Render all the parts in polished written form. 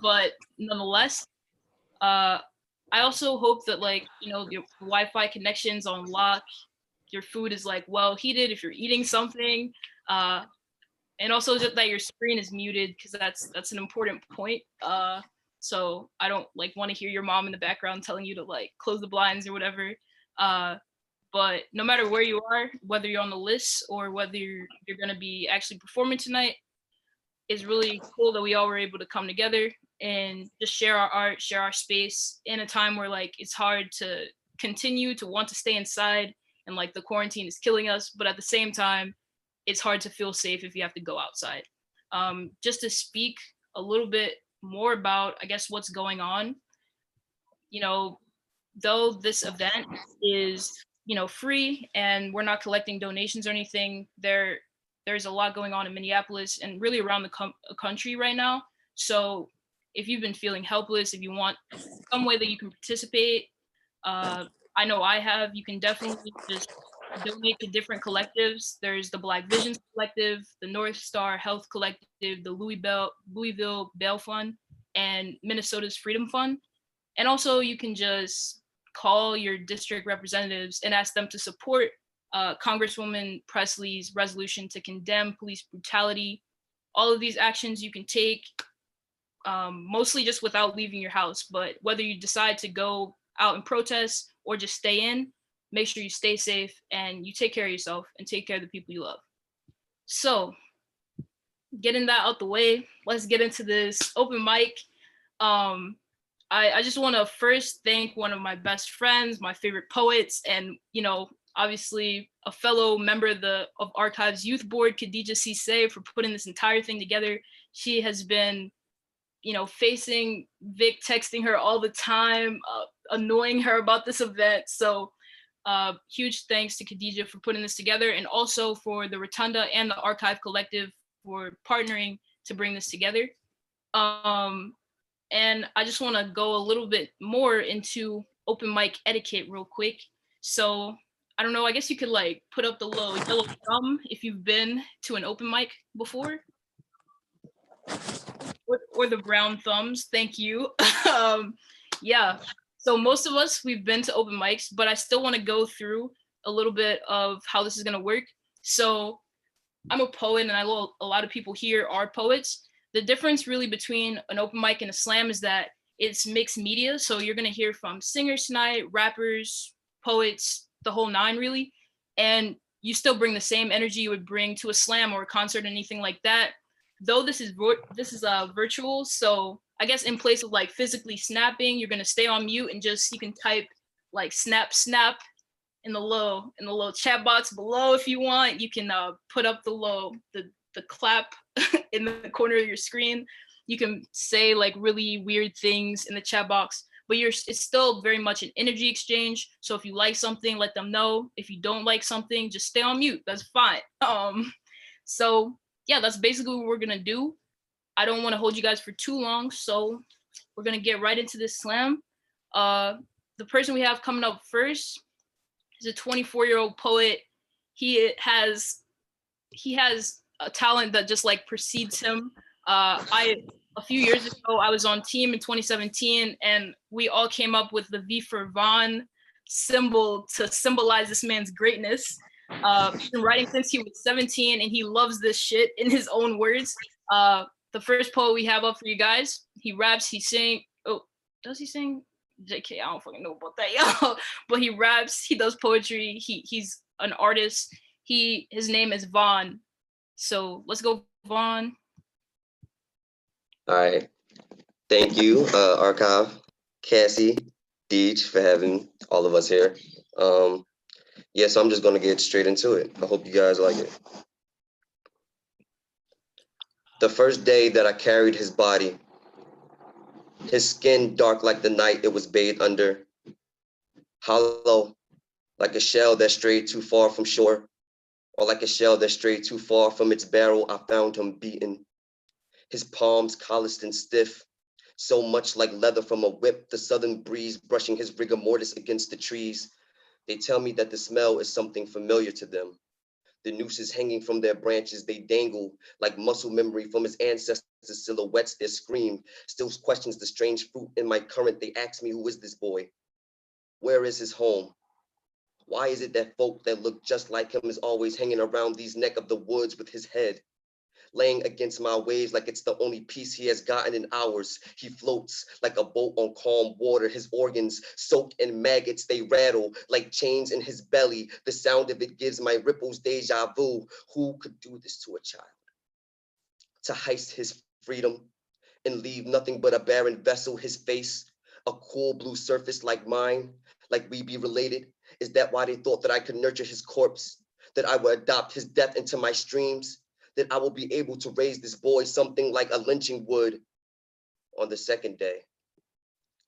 But nonetheless, I also hope that like, you know, your Wi-Fi connection's on lock, your food is like well heated if you're eating something, and also just that your screen is muted because that's an important point. So I don't like want to hear your mom in the background telling you to like close the blinds or whatever. Uh, but no matter where you are, whether you're on the list or whether you're going to be actually performing tonight, it's really cool that we all were able to come together and just share our art, share our space in a time where like it's hard to continue to want to stay inside and like the quarantine is killing us, but at the same time, it's hard to feel safe if you have to go outside. Just to speak a little bit more about, I guess, what's going on, you know, though this event is, you know, free and we're not collecting donations or anything, there's a lot going on in Minneapolis and really around the country right now. So if you've been feeling helpless, if you want some way that you can participate, I know I have, you can definitely just donate to different collectives. There's the Black Visions Collective, the North Star Health Collective, the Louisville Bail Fund, and Minnesota's Freedom Fund. And also you can just call your district representatives and ask them to support Congresswoman Presley's resolution to condemn police brutality. All of these actions you can take, mostly just without leaving your house, but whether you decide to go out and protest or just stay in, make sure you stay safe and you take care of yourself and take care of the people you love. So getting that out the way, let's get into this open mic. I just want to first thank one of my best friends, my favorite poets, and, you know, obviously a fellow member of Archives Youth Board, Khadija Cisse, for putting this entire thing together. She has been, you know, facing Vic texting her all the time, annoying her about this event. So huge thanks to Khadija for putting this together, and also for the Rotunda and the Archive Collective for partnering to bring this together. And I just want to go a little bit more into open mic etiquette real quick. So I don't know, I guess you could like put up the little yellow thumb if you've been to an open mic before. Or the brown thumbs, thank you. Yeah, so most of us, we've been to open mics, but I still want to go through a little bit of how this is going to work. So I'm a poet, and I know a lot of people here are poets. The difference really between an open mic and a slam is that it's mixed media. So you're going to hear from singers tonight, rappers, poets, the whole nine really. And you still bring the same energy you would bring to a slam or a concert, anything like that. Though this is virtual, so I guess in place of like physically snapping, you're going to stay on mute and just, you can type like snap, snap in the little chat box below if you want. You can put up the clap in the corner of your screen. You can say like really weird things in the chat box, but it's still very much an energy exchange. So if you like something, let them know. If you don't like something, just stay on mute. That's fine. So yeah, that's basically what we're gonna do. I don't want to hold you guys for too long, so we're gonna get right into this slam. The person we have coming up first is a 24-year-old poet. He has a talent that just like precedes him. A few years ago, I was on team in 2017, and we all came up with the V for Von symbol to symbolize this man's greatness. He's been writing since he was 17, and he loves this shit in his own words. The first poet we have up for you guys, he raps, he sings. Oh, does he sing? JK, I don't fucking know about that, yo. But he raps, he does poetry, he's an artist. His name is Von. So let's go, Von. All right. Thank you, Archive, Cassie, Deej, for having all of us here. Yeah, so I'm just gonna get straight into it. I hope you guys like it. The first day that I carried his body, his skin dark like the night it was bathed under, hollow like a shell that strayed too far from shore, or like a shell that strayed too far from its barrel, I found him beaten. His palms calloused and stiff, so much like leather from a whip, the southern breeze brushing his rigor mortis against the trees. They tell me that the smell is something familiar to them. The nooses hanging from their branches, they dangle like muscle memory from his ancestors the silhouettes that scream, still questions the strange fruit in my current. They ask me, who is this boy? Where is his home? Why is it that folk that look just like him is always hanging around these neck of the woods with his head laying against my waves like it's the only peace he has gotten in hours? He floats like a boat on calm water. His organs soaked in maggots, they rattle like chains in his belly. The sound of it gives my ripples deja vu. Who could do this to a child? To heist his freedom and leave nothing but a barren vessel, his face, a cool blue surface like mine, like we be related? Is that why they thought that I could nurture his corpse, that I would adopt his death into my streams, that I will be able to raise this boy something like a lynching would? On the second day,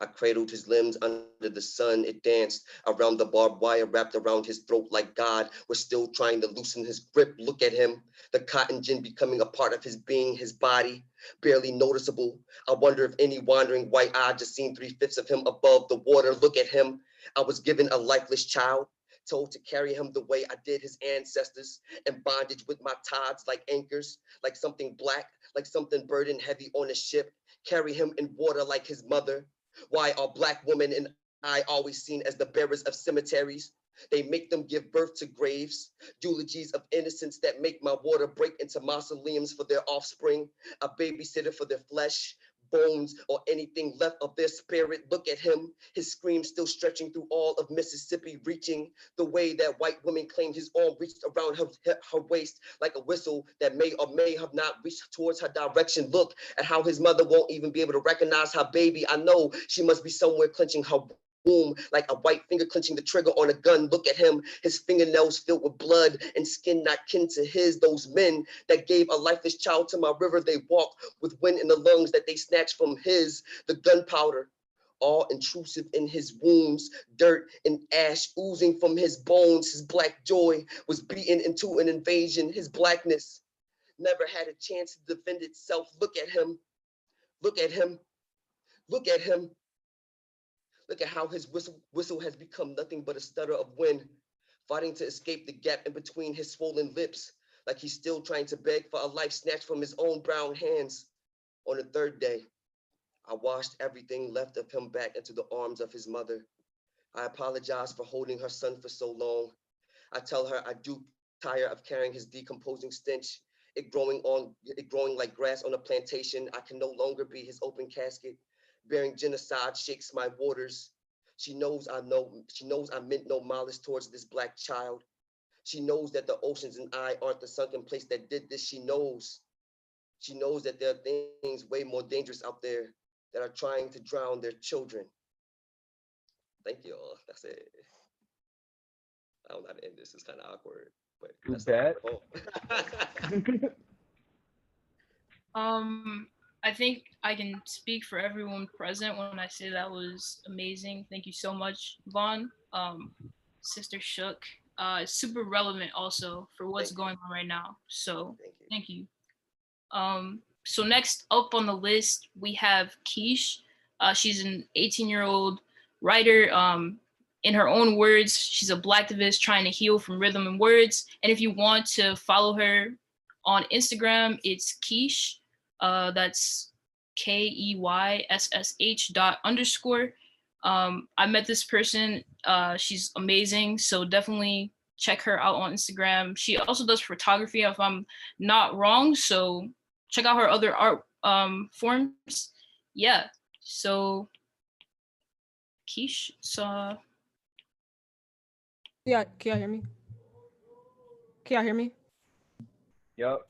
I cradled his limbs under the sun. It danced around the barbed wire wrapped around his throat like God was still trying to loosen his grip. Look at him, the cotton gin becoming a part of his being, his body, barely noticeable. I wonder if any wandering white eye just seen 3/5 of him above the water. Look at him. I was given a lifeless child, told to carry him the way I did his ancestors, in bondage with my tides like anchors, like something black, like something burdened heavy on a ship, carry him in water like his mother. Why are Black women and I always seen as the bearers of cemeteries? They make them give birth to graves, eulogies of innocence that make my water break into mausoleums for their offspring, a babysitter for their flesh, bones, or anything left of their spirit. Look at him, his scream still stretching through all of Mississippi, reaching the way that white women claimed his arm reached around her waist like a whistle that may or may have not reached towards her direction. Look at how his mother won't even be able to recognize her baby. I know she must be somewhere clenching her womb like a white finger clenching the trigger on a gun. Look at him, his fingernails filled with blood and skin not kin to his. Those men that gave a lifeless child to my river, they walk with wind in the lungs that they snatched from his. The gunpowder, all intrusive in his wounds, dirt and ash oozing from his bones. His Black joy was beaten into an invasion. His Blackness never had a chance to defend itself. Look at him, look at him, look at him. Look at how his whistle has become nothing but a stutter of wind, fighting to escape the gap in between his swollen lips, like he's still trying to beg for a life snatched from his own brown hands. On the third day, I washed everything left of him back into the arms of his mother. I apologize for holding her son for so long. I tell her I do tire of carrying his decomposing stench, it growing like grass on a plantation. I can no longer be his open casket. Bearing genocide shakes my waters. She knows I meant no malice towards this Black child. She knows that the oceans and I aren't the sunken place that did this. She knows that there are things way more dangerous out there that are trying to drown their children. Thank you all. That's it. I don't know how to end this. It's kind of awkward, but that's that. I think I can speak for everyone present when I say that was amazing. Thank you so much, Vaughn. Sister Shook. It's super relevant also for what's going on right now. So thank you. So next up on the list, we have Keish. She's an 18-year-old writer. In her own words, she's a Blacktivist trying to heal from rhythm and words. And if you want to follow her on Instagram, it's Keish. That's KEYSSH._. I met this person. She's amazing. So definitely check her out on Instagram. She also does photography, if I'm not wrong. So check out her other art forms. Yeah. So Keish, Yeah, can y'all hear me? Can y'all hear me? Yep.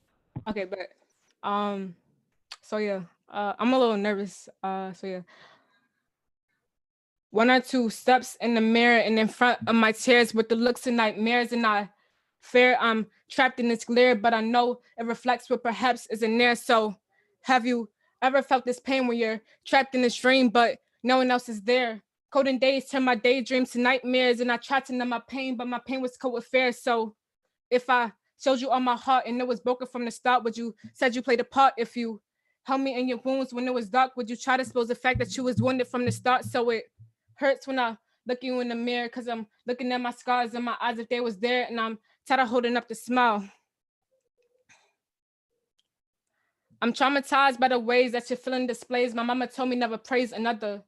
Okay, but so yeah, I'm a little nervous. So yeah. 1 or 2 steps in the mirror and in front of my tears with the looks and nightmares, and I fear I'm trapped in this glare, but I know it reflects what perhaps isn't there. So have you ever felt this pain when you're trapped in this dream, but no one else is there? Coding days turn my daydreams to nightmares, and I tried to numb my pain, but my pain was cold with fear. So if I showed you all my heart and it was broken from the start, would you said you played a part? If you held me in your wounds when it was dark, would you try to expose the fact that you was wounded from the start? So it hurts when I look you in the mirror because I'm looking at my scars in my eyes if they was there, and I'm tired of holding up the smile. I'm traumatized by the ways that your feeling displays. My mama told me never praise another.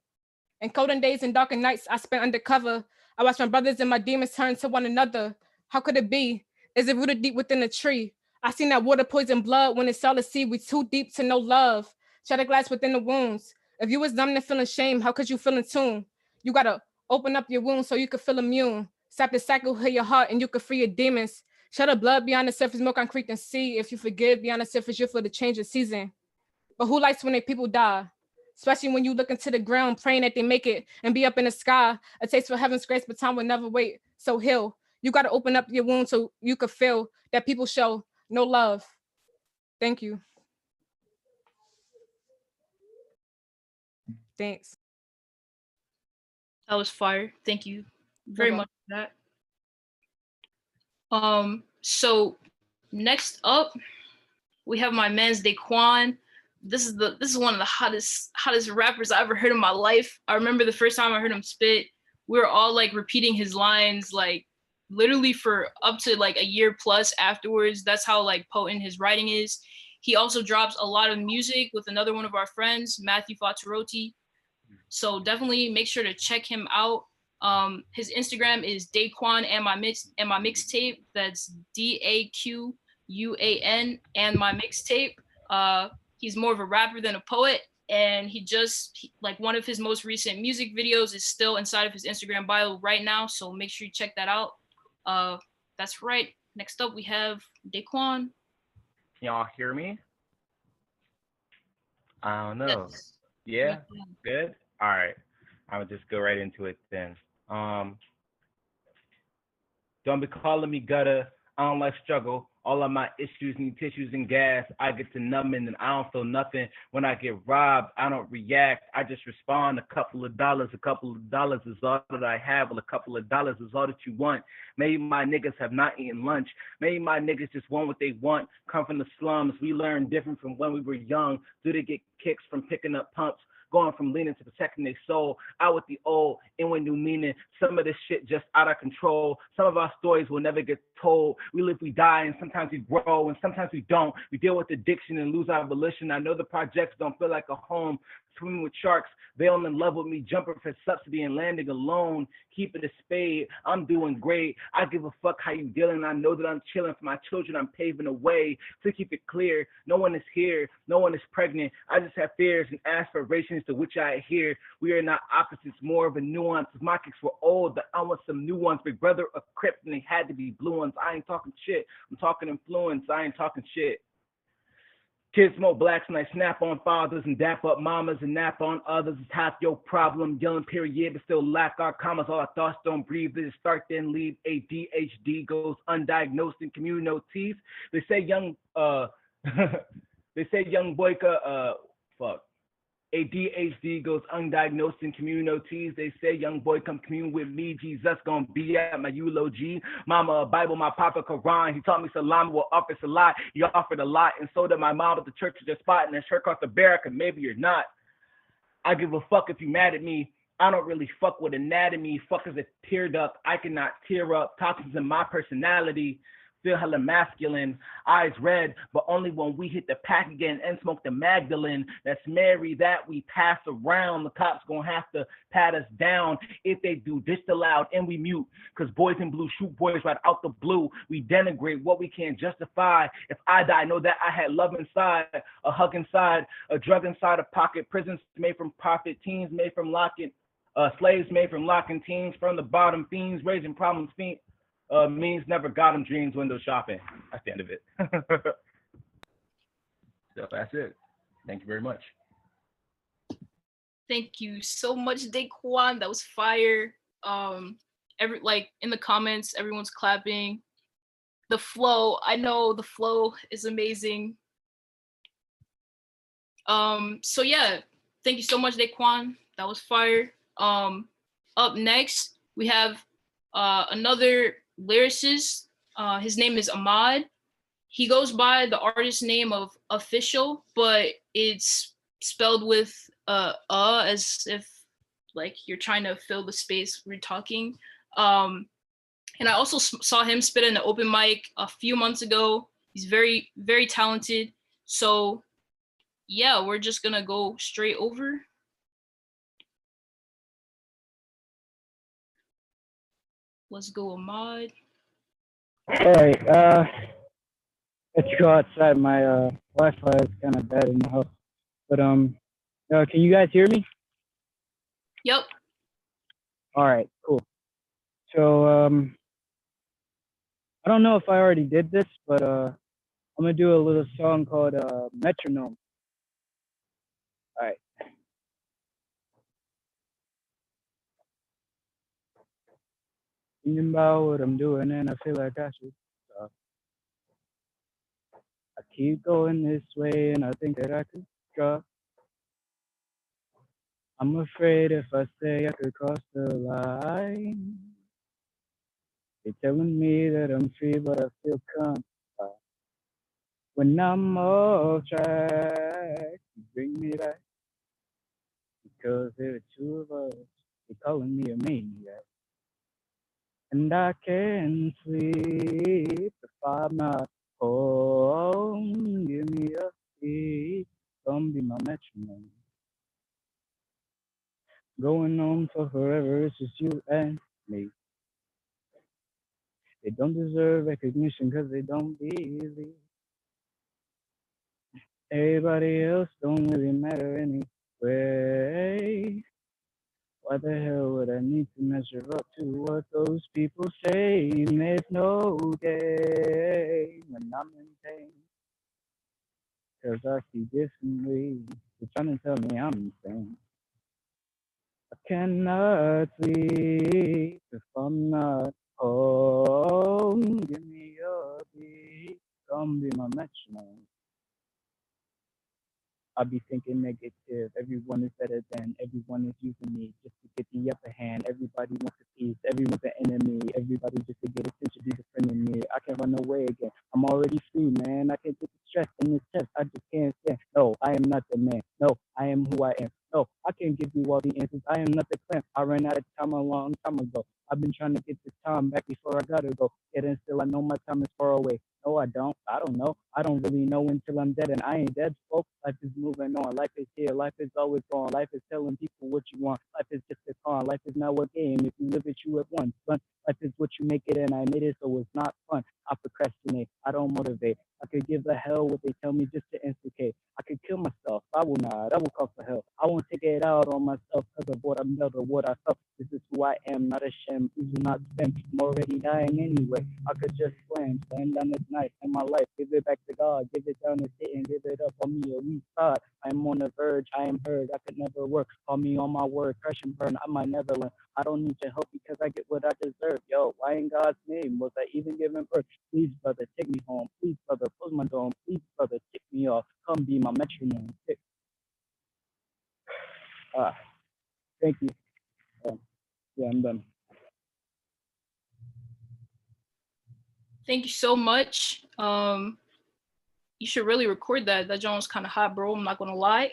In colden days and darker nights I spent undercover, I watched my brothers and my demons turn to one another. How could it be? Is it rooted deep within a tree? I seen that water poison blood when it's all the sea. We too deep to know love. Shatter glass within the wounds. If you was numb to feeling shame, how could you feel in tune? You gotta open up your wounds so you could feel immune. Stop the cycle, heal your heart, and you could free your demons. Shut the blood beyond the surface, more concrete than sea. If you forgive beyond the surface, you'll feel the change of season. But who likes when their people die? Especially when you look into the ground, praying that they make it and be up in the sky. A taste for heaven's grace, but time will never wait. So heal. You got to open up your wound so you could feel that people show no love. Thank you. Thanks. That was fire. Thank you very much for that. So next up, we have my man's Daquan. This is one of the hottest rappers I ever heard in my life. I remember the first time I heard him spit, we were all like repeating his lines like literally for up to like a year plus afterwards. That's how like potent his writing is. He also drops a lot of music with another one of our friends, Matthew Fattaroti. So definitely make sure to check him out. His Instagram is Daquan and my mixtape. That's DAQUAN and my mixtape. He's more of a rapper than a poet, and like one of his most recent music videos is still inside of his Instagram bio right now. So make sure you check that out. That's right. Next up we have Daquan. Y'all hear me? I don't know. Yes. Yeah, good. All right, I'll just go right into it then. Don't be calling me gutter. I don't like struggle. All of my issues need tissues and gas. I get to numbing and I don't feel nothing. When I get robbed, I don't react. I just respond. A couple of dollars is all that I have. Well, a couple of dollars is all that you want. Maybe my niggas have not eaten lunch. Maybe my niggas just want what they want. Come from the slums. We learn different from when we were young. Do they get kicks from picking up pumps? Going from leaning to protecting their soul, out with the old, in with new meaning. Some of this shit just out of control. Some of our stories will never get told. We live, we die, and sometimes we grow, and sometimes we don't. We deal with addiction and lose our volition. I know the projects don't feel like a home. Swimming with sharks, they all in love with me, jumping for subsidy and landing alone. Keep it a spade, I'm doing great. I give a fuck how you dealing. I know that I'm chilling for my children. I'm paving a way to keep it clear. No one is here, no one is pregnant. I just have fears and aspirations to which I adhere. We are not opposites, more of a nuance. My kicks were old, but I want some new ones. Big brother a Crip, and they had to be blue ones. I ain't talking shit, I'm talking influence. I ain't talking shit. Kids smoke blacks and I snap on fathers and dap up mamas and nap on others. It's half your problem. Yelling period, but still lack our commas. All our thoughts don't breathe. They just start then leave. ADHD goes undiagnosed in communities. They say young ADHD goes undiagnosed in communities. They say, young boy, come commune with me. Jesus gonna be at my eulogy. Mama, a Bible, my papa, Quran. He taught me salam will offer a lot. He offered a lot. And so did my mom at the church is their spot. And that shirt cost a barrack, and maybe you're not. I give a fuck if you mad at me. I don't really fuck with anatomy. Fuck is a tear duct. I cannot tear up. Toxins in my personality. Feel hella masculine, eyes red, but only when we hit the pack again and smoke the Magdalene. That's Mary that we pass around. The cops gonna have to pat us down. If they do, dish the loud and we mute. Cause boys in blue shoot boys right out the blue. We denigrate what we can't justify. If I die, know that I had love inside, a hug inside, a drug inside a pocket. Prisons made from profit, teens made from locking, slaves made from locking teens from the bottom, fiends raising problems, means never got them, dreams window shopping. That's the end of it. So that's it. Thank you very much. Thank you so much, Daquan. That was fire. In the comments, everyone's clapping. The flow, I know the flow is amazing. So yeah, thank you so much, Daquan. That was fire. Up next, we have another lyricist. His name is Ahmad. He goes by the artist name of Official, but it's spelled with as if like you're trying to fill the space we're talking. And I also saw him spit in an open mic a few months ago. He's very, very talented. So yeah, we're just gonna go straight over. Let's go, Ahmad. All right, let's go outside. My Wi-Fi is kind of bad in the house, but can you guys hear me? Yep. All right, cool. So I don't know if I already did this, but I'm gonna do a little song called Metronome. All right. Thinking about what I'm doing, and I feel like I should stop. I keep going this way, and I think that I could drop. I'm afraid if I say I could cross the line. They're telling me that I'm free, but I still can't stop. When I'm off track, you bring me back. Because there are two of us, they're calling me a maniac. And I can't sleep if I'm not home. Give me a beat, come be my metronome. Going on for forever, it's just you and me. They don't deserve recognition because they don't believe. Everybody else don't really matter anyway. Why the hell would I need to measure up to what those people say? There's no gain when I'm in pain. Cause I see differently. You're trying to tell me I'm insane. I cannot sleep if I'm not home. Give me your beat, come be my metronome. I be thinking negative. Everyone is better than. Everyone is using me just to get the upper hand. Everybody wants a piece. Everyone's an enemy. Everybody just to get attention, be defending me. I can run away again. I'm already free, man. I can't get the stress in this chest. I just can't stand. No, I am not the man. No, I am who I am. No, I can't give you all the answers. I am not the clamp. I ran out of time a long time ago. I've been trying to get this time back before I gotta go. Yet and still I know my time is far away. No, I don't. I don't know. I don't really know until I'm dead, and I ain't dead, folks. Life is moving on. Life is here. Life is always gone. Life is telling people what you want. Life is just a con. Life is not a game. If you live it, you at once. Son, life is what you make it, and I admit it, so it's not fun. I procrastinate. I don't motivate. I could give a hell what they tell me just to instigate. I could kill myself. I will not. I will call for help. I won't take it out on myself because of what I'm felt or what I felt. This is who I am, not ashamed. Please do not spend. I'm already dying anyway. I could just slam down this knife in my life. Give it back to God. Give it down to Satan. Give it up on me. A weak God. I am on the verge. I am heard. I could never work. Call me on my word. Crash and burn. I might never learn. I don't need your help because I get what I deserve. Yo, why in God's name was I even given birth? Please, brother, take me home. Please, brother, close my dome. Please, brother, take me off. Come be my metronome. Thank you. Yeah, I'm done. Thank you so much. You should really record that. That John was kind of hot, bro. I'm not gonna lie.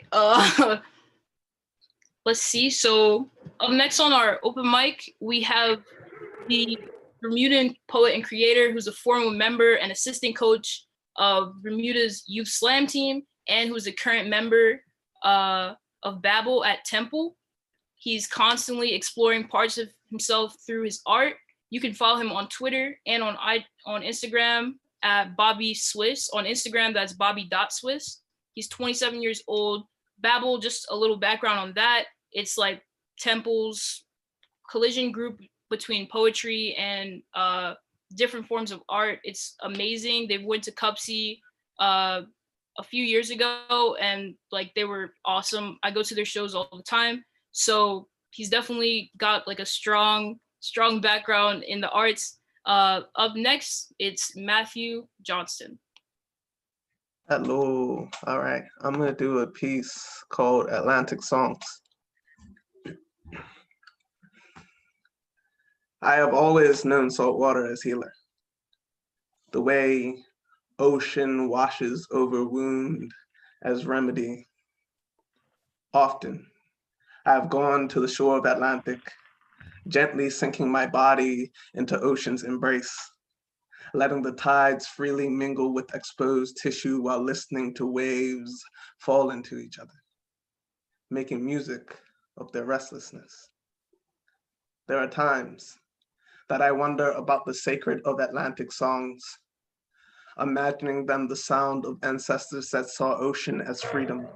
Let's see. So up next on our open mic, we have the Bermudan poet and creator who's a former member and assistant coach of Bermuda's youth slam team, and who's a current member of Babel at Temple. He's constantly exploring parts of himself through his art. You can follow him on Twitter and on Instagram at Bobby Swiss. On Instagram, that's Bobby.Swiss. He's 27 years old. Babel, just a little background on that. It's like Temple's collision group between poetry and different forms of art. It's amazing. They went to Cupsy a few years ago, and like they were awesome. I go to their shows all the time. So he's definitely got like a strong background in the arts. Up next, it's Matthew Johnston. Hello. All right. I'm going to do a piece called Atlantic Songs. I have always known salt water as healer. The way ocean washes over wound as remedy. Often, I have gone to the shore of Atlantic, gently sinking my body into ocean's embrace. letting the tides freely mingle with exposed tissue while listening to waves fall into each other, making music of their restlessness. There are times that I wonder about the sacred of Atlantic songs, imagining them the sound of ancestors that saw ocean as freedom,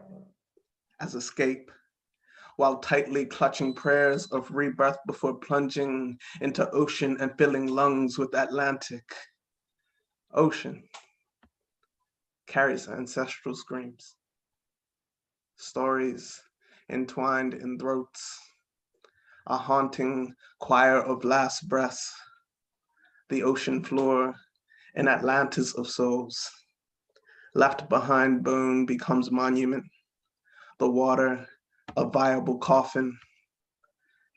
as escape, while tightly clutching prayers of rebirth before plunging into ocean and filling lungs with Atlantic. Ocean carries ancestral screams, stories entwined in throats, a haunting choir of last breaths, the ocean floor, an Atlantis of souls. Left behind bone becomes monument, the water a viable coffin.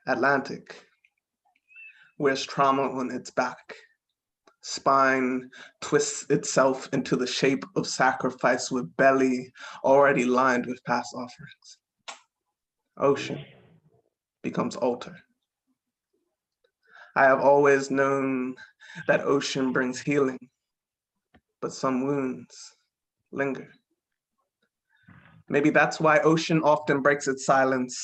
Atlantic wears trauma on its back. Spine twists itself into the shape of sacrifice with belly already lined with past offerings. Ocean becomes altar. I have always known that ocean brings healing, but some wounds linger. Maybe that's why ocean often breaks its silence,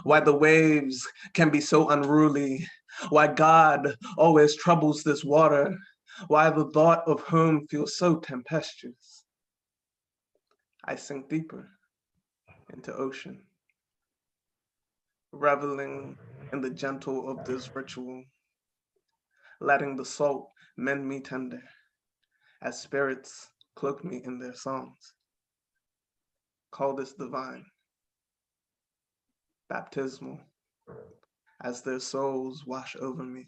why the waves can be so unruly, why God always troubles this water, why the thought of home feels so tempestuous. I sink deeper into ocean, reveling in the gentle of this ritual, letting the salt mend me tender as spirits cloak me in their songs. Call this divine, baptismal, as their souls wash over me.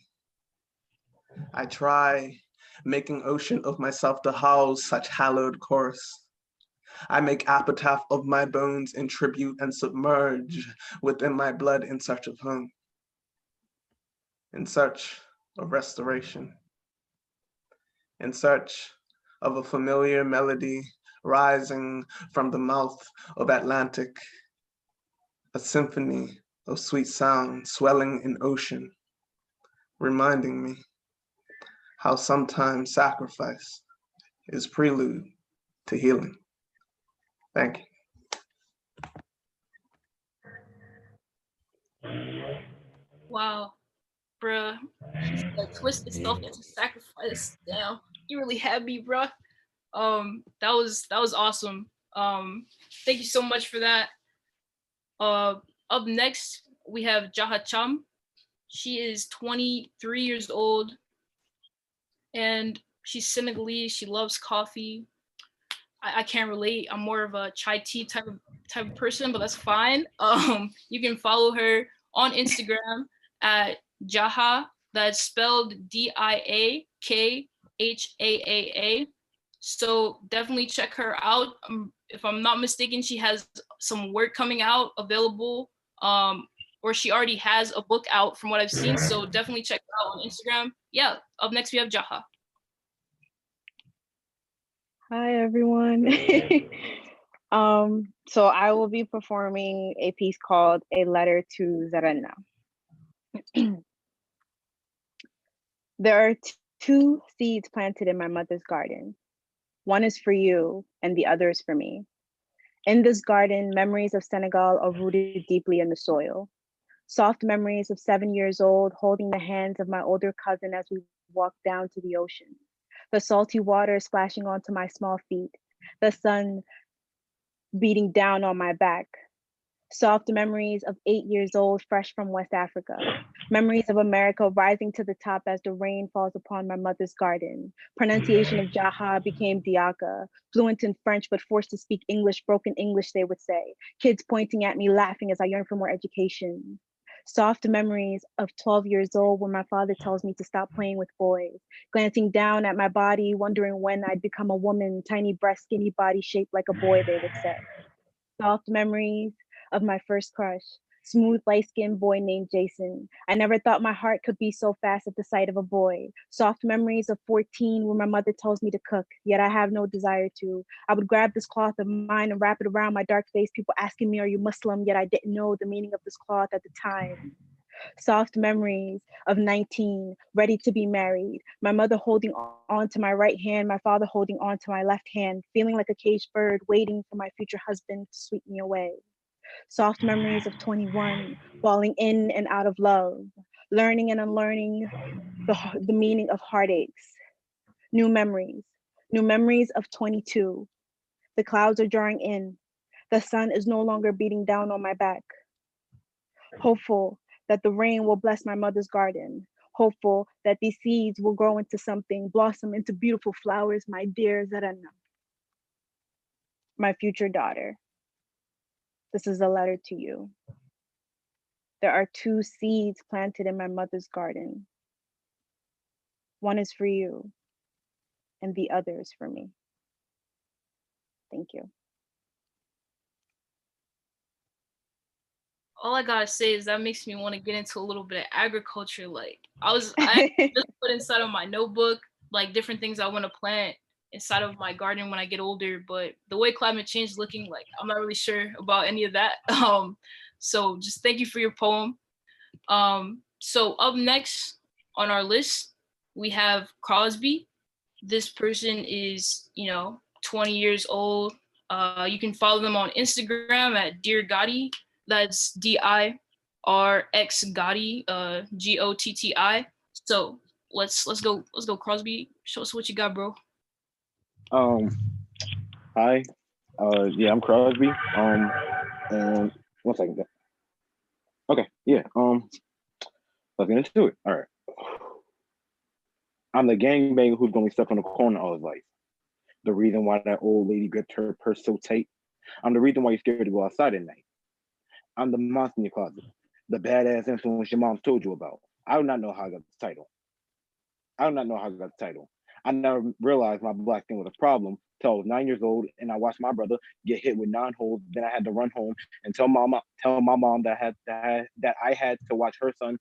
I try making ocean of myself to house such hallowed chorus. I make epitaph of my bones in tribute and submerge within my blood in search of home, in search of restoration, in search of a familiar melody rising from the mouth of Atlantic, a symphony of sweet sound swelling in ocean, reminding me how sometimes sacrifice is prelude to healing. Thank you. Wow, bruh. He said twist itself into sacrifice. Damn, you really had me, bruh. That was awesome. Thank you so much for that. Up next we have Jahacham. She is 23 years old, and she's Senegalese. She loves coffee. I can't relate. I'm more of a chai tea type of person, but that's fine. You can follow her on Instagram at Jaha. That's spelled Diakhaaa. So definitely check her out. If I'm not mistaken, she has some work coming out available, or she already has a book out from what I've seen. So definitely check her out on Instagram. Yeah. Up next we have Jaha. Hi, everyone. So I will be performing a piece called A Letter to Zarena. There are two seeds planted in my mother's garden. One is for you and the other is for me. In this garden, memories of Senegal are rooted deeply in the soil. Soft memories of 7 years old, holding the hands of my older cousin as we walked down to the ocean. The salty water splashing onto my small feet, the sun beating down on my back. Soft memories of 8 years old, fresh from West Africa. Memories of America rising to the top as the rain falls upon my mother's garden. Pronunciation of Jaha became Diaka. Fluent in French, but forced to speak English, broken English, they would say. Kids pointing at me, laughing as I yearn for more education. Soft memories of 12 years old when my father tells me to stop playing with boys. Glancing down at my body, wondering when I'd become a woman, tiny breast, skinny body shaped like a boy, they would say. Soft memories of my first crush, smooth, light-skinned boy named Jason. I never thought my heart could beat so fast at the sight of a boy. Soft memories of 14 when my mother tells me to cook, yet I have no desire to. I would grab this cloth of mine and wrap it around my dark face, people asking me, are you Muslim? Yet I didn't know the meaning of this cloth at the time. Soft memories of 19, ready to be married. My mother holding on to my right hand, my father holding on to my left hand, feeling like a caged bird, waiting for my future husband to sweep me away. Soft memories of 21, falling in and out of love, learning and unlearning the meaning of heartaches. New memories of 22. The clouds are drawing in. The sun is no longer beating down on my back. Hopeful that the rain will bless my mother's garden. Hopeful that these seeds will grow into something, blossom into beautiful flowers, my dear Zarena. My future daughter. This is a letter to you. There are 2 seeds planted in my mother's garden. One is for you, and the other is for me. Thank you. All I gotta say is that makes me want to get into a little bit of agriculture. Like I just put inside of my notebook like different things I want to plant inside of my garden when I get older. But the way climate change is looking, like I'm not really sure about any of that. So just thank you for your poem. So up next on our list we have Crosby. This person is 20 years old. You can follow them on Instagram at Dear Gotti. That's DIRX Gotti, GOTTI. So let's go Crosby. Show us what you got, bro. Hi. Yeah, I'm Crosby. And 1 second. Okay, yeah. Let's get into it. All right. I'm the gangbanger who's gonna be stuck on the corner all his life. The reason why that old lady gripped her purse so tight. I'm the reason why you're scared to go outside at night. I'm the monster in your closet, the badass influence your mom told you about. I do not know how I got the title. I never realized my black skin was a problem till I was 9 years old and I watched my brother get hit with 9 holes. Then I had to run home and tell my mom that I had to watch her son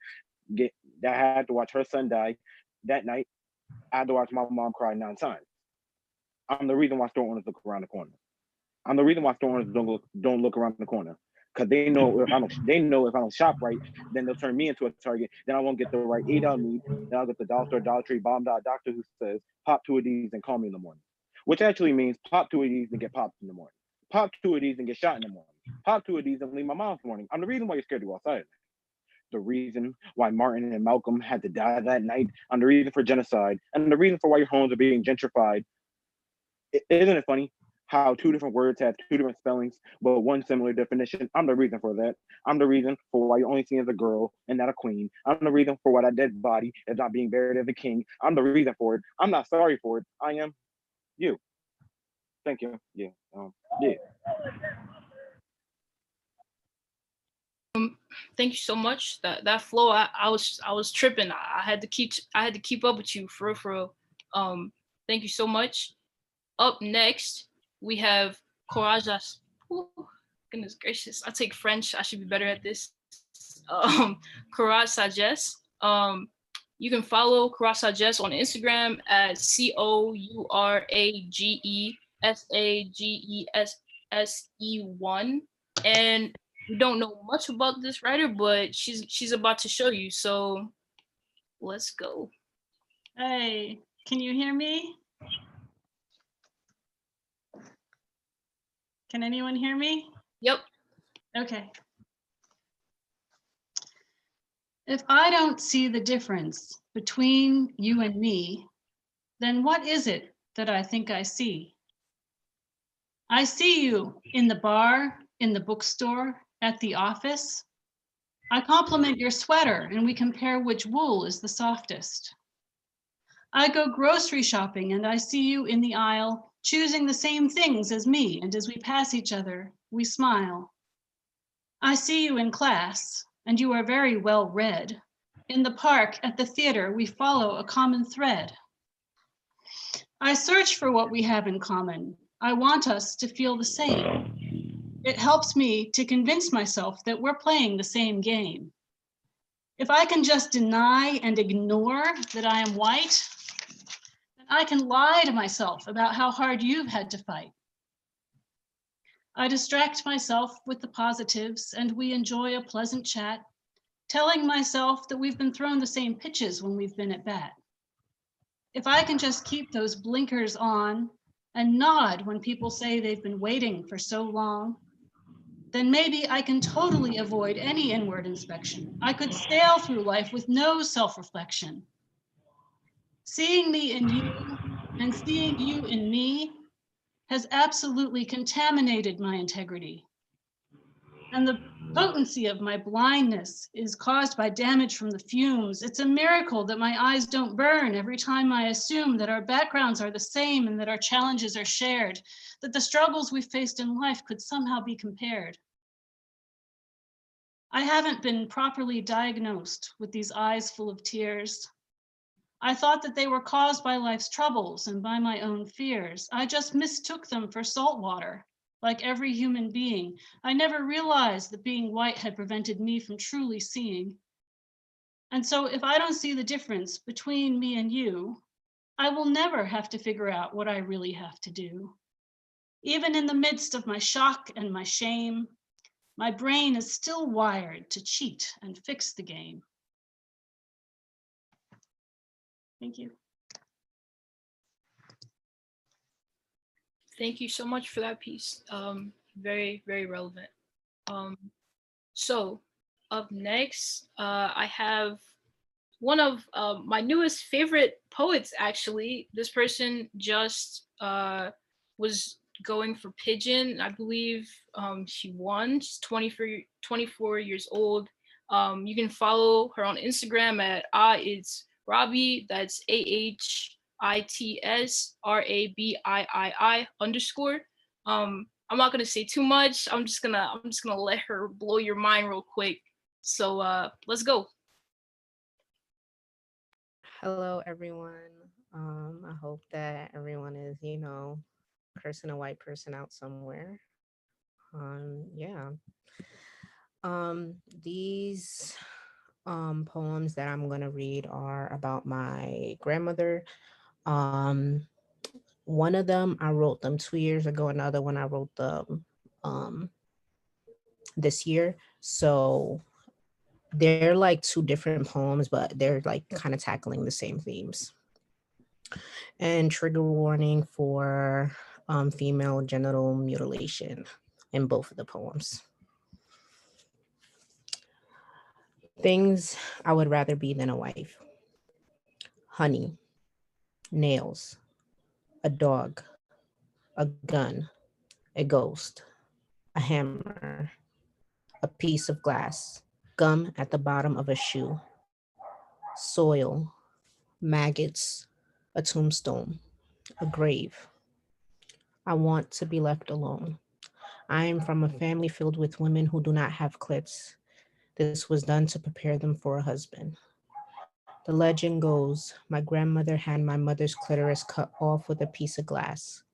die. That night, I had to watch my mom cry 9 times. I'm the reason why store owners look around the corner. I'm the reason why store owners don't look around the corner. Because they know if I don't shop right, then they'll turn me into a target. Then I won't get the right aid I need. Then I'll get the dollar store, Dollar Tree, bomb doctor who says, pop 2 of these and call me in the morning. Which actually means pop 2 of these and get popped in the morning. Pop 2 of these and get shot in the morning. Pop 2 of these and leave my mom in the morning. I'm the reason why you're scared to go outside. The reason why Martin and Malcolm had to die that night. I'm the reason for genocide. And the reason for why your homes are being gentrified. Isn't it funny how 2 different words have 2 different spellings, but 1 similar definition? I'm the reason for that. I'm the reason for why you're only seen as a girl and not a queen. I'm the reason for why that dead body is not being buried as a king. I'm the reason for it. I'm not sorry for it. I am you. Thank you. Yeah. Yeah. Thank you so much. That flow, I was tripping. I had to keep up with you for real. Thank you so much. Up next, we have Courageous. Goodness gracious, I take French. I should be better at this. Courage Sagesse. You can follow Courage Sagesse on Instagram at COURAGESAGESSE1. And we don't know much about this writer, but she's about to show you. So let's go. Hey, can you hear me? Can anyone hear me? Yep. Okay. If I don't see the difference between you and me, then what is it that I think I see? I see you in the bar, in the bookstore, at the office. I compliment your sweater and we compare which wool is the softest. I go grocery shopping and I see you in the aisle, choosing the same things as me, and as we pass each other, we smile. I see you in class, and you are very well read. In the park, at the theater, we follow a common thread. I search for what we have in common. I want us to feel the same. It helps me to convince myself that we're playing the same game. If I can just deny and ignore that I am white, I can lie to myself about how hard you've had to fight. I distract myself with the positives and we enjoy a pleasant chat, telling myself that we've been thrown the same pitches when we've been at bat. If I can just keep those blinkers on and nod when people say they've been waiting for so long, then maybe I can totally avoid any inward inspection. I could sail through life with no self-reflection. Seeing me in you and seeing you in me has absolutely contaminated my integrity. And the potency of my blindness is caused by damage from the fumes. It's a miracle that my eyes don't burn every time I assume that our backgrounds are the same and that our challenges are shared, that the struggles we faced in life could somehow be compared. I haven't been properly diagnosed with these eyes full of tears. I thought that they were caused by life's troubles and by my own fears. I just mistook them for salt water, like every human being. I never realized that being white had prevented me from truly seeing. And so if I don't see the difference between me and you, I will never have to figure out what I really have to do. Even in the midst of my shock and my shame, my brain is still wired to cheat and fix the game. Thank you. Thank you so much for that piece. Very, very relevant. So up next, I have one of my newest favorite poets, actually. This person just was going for Pigeon. I believe she won. She's 24 years old. You can follow her on Instagram at it's Robbie. That's AHITSRABIII_. I'm not gonna say too much. I'm just gonna let her blow your mind real quick. So let's go. Hello, everyone. I hope that everyone is, cursing a white person out somewhere. Yeah. These poems that I'm gonna read are about my grandmother. One of them I wrote them 2 years ago. Another one I wrote them this year. So they're like two different poems, but they're like kind of tackling the same themes. And trigger warning for female genital mutilation in both of the poems. Things I would rather be than a wife. Honey, nails, a dog, a gun, a ghost, a hammer, a piece of glass, gum at the bottom of a shoe, soil, maggots, a tombstone, a grave. I want to be left alone. I am from a family filled with women who do not have clits. This was done to prepare them for a husband. The legend goes, my grandmother had my mother's clitoris cut off with a piece of glass.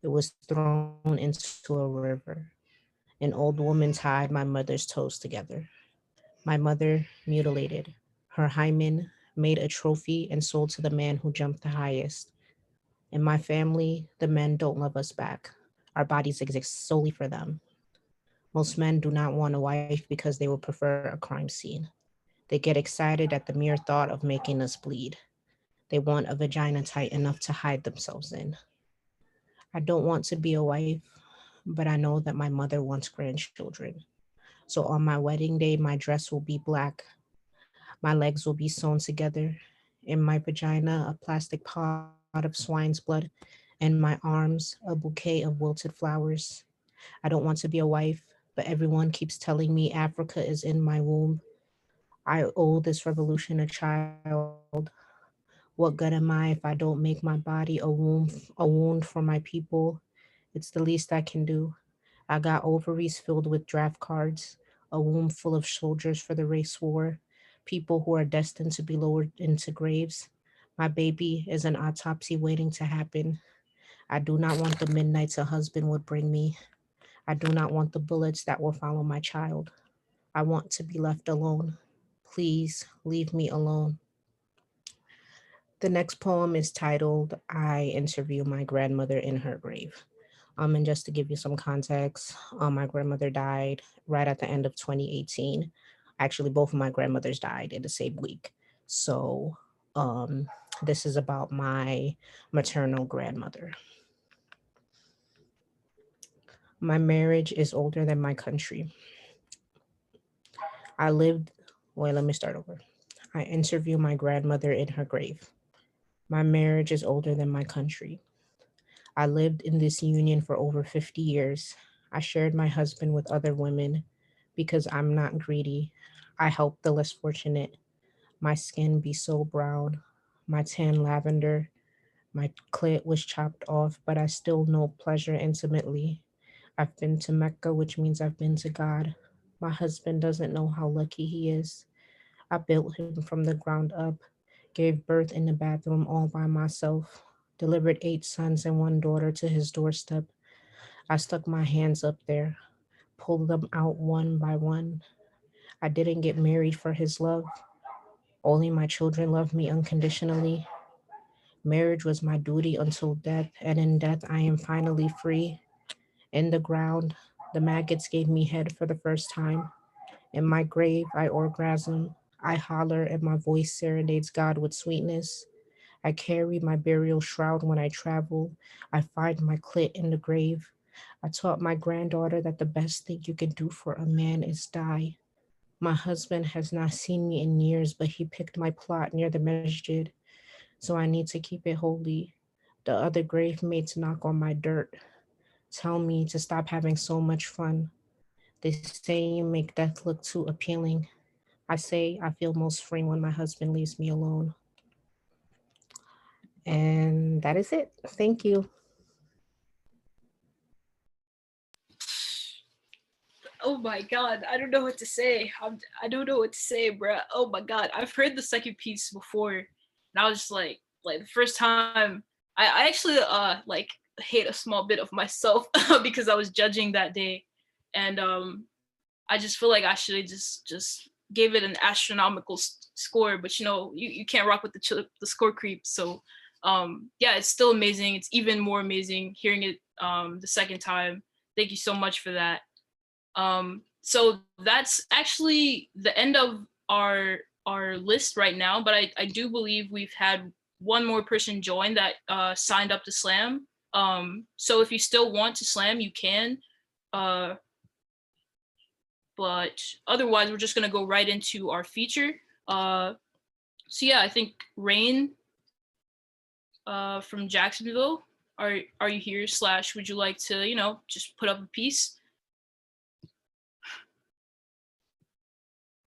It was thrown into a river. An old woman tied my mother's toes together. My mother mutilated. Her hymen made a trophy and sold to the man who jumped the highest. In my family, the men don't love us back. Our bodies exist solely for them. Most men do not want a wife because they would prefer a crime scene. They get excited at the mere thought of making us bleed. They want a vagina tight enough to hide themselves in. I don't want to be a wife, but I know that my mother wants grandchildren. So on my wedding day, my dress will be black. My legs will be sewn together. In my vagina, a plastic pot of swine's blood. In my arms, a bouquet of wilted flowers. I don't want to be a wife, but everyone keeps telling me Africa is in my womb. I owe this revolution a child. What good am I if I don't make my body a wound for my people? It's the least I can do. I got ovaries filled with draft cards, a womb full of soldiers for the race war, people who are destined to be lowered into graves. My baby is an autopsy waiting to happen. I do not want the midnights a husband would bring me. I do not want the bullets that will follow my child. I want to be left alone. Please leave me alone. The next poem is titled, I Interview My Grandmother in Her Grave. And just to give you some context, my grandmother died right at the end of 2018. Actually, both of my grandmothers died in the same week. So this is about my maternal grandmother. My marriage is older than my country. I lived, wait, let me start over. I interview my grandmother in her grave. My marriage is older than my country. I lived in this union for over 50 years. I shared my husband with other women because I'm not greedy. I help the less fortunate. My skin be so brown, my tan lavender, my clit was chopped off, but I still know pleasure intimately. I've been to Mecca, which means I've been to God. My husband doesn't know how lucky he is. I built him from the ground up, gave birth in the bathroom all by myself, delivered 8 sons and 1 daughter to his doorstep. I stuck my hands up there, pulled them out one by one. I didn't get married for his love. Only my children love me unconditionally. Marriage was my duty until death, and in death I am finally free. In the ground, the maggots gave me head for the first time. In my grave, I orgasm. I holler, and my voice serenades God with sweetness. I carry my burial shroud when I travel. I find my clit in the grave. I taught my granddaughter that the best thing you can do for a man is die. My husband has not seen me in years, but he picked my plot near the masjid, so I need to keep it holy. The other grave mates knock on my dirt, tell me to stop having so much fun. They say you make death look too appealing. I say I feel most free when my husband leaves me alone. And that is it. Thank you. Oh my god, I don't know what to say. I don't know what to say, bruh. Oh my god, I've heard the second piece before, and I was just like the first time, I actually like hate a small bit of myself because I was judging that day, and I just feel like I should have just gave it an astronomical score, but you know you can't rock with the score creep, so yeah, it's still amazing. It's even more amazing hearing it the second time. Thank you so much for that. So that's actually the end of our list right now, but I do believe we've had one more person join that signed up to slam. So if you still want to slam, you can. But otherwise, we're just gonna go right into our feature. So yeah, I think Rain from Jacksonville, are you here? / would you like to just put up a piece?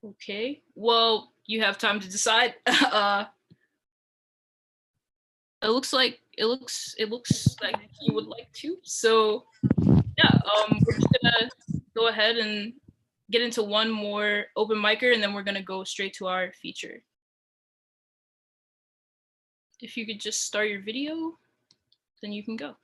Okay, well, you have time to decide. It looks like you would like to. So yeah, we're just gonna go ahead and get into one more open micer, and then we're gonna go straight to our feature. If you could just start your video, then you can go.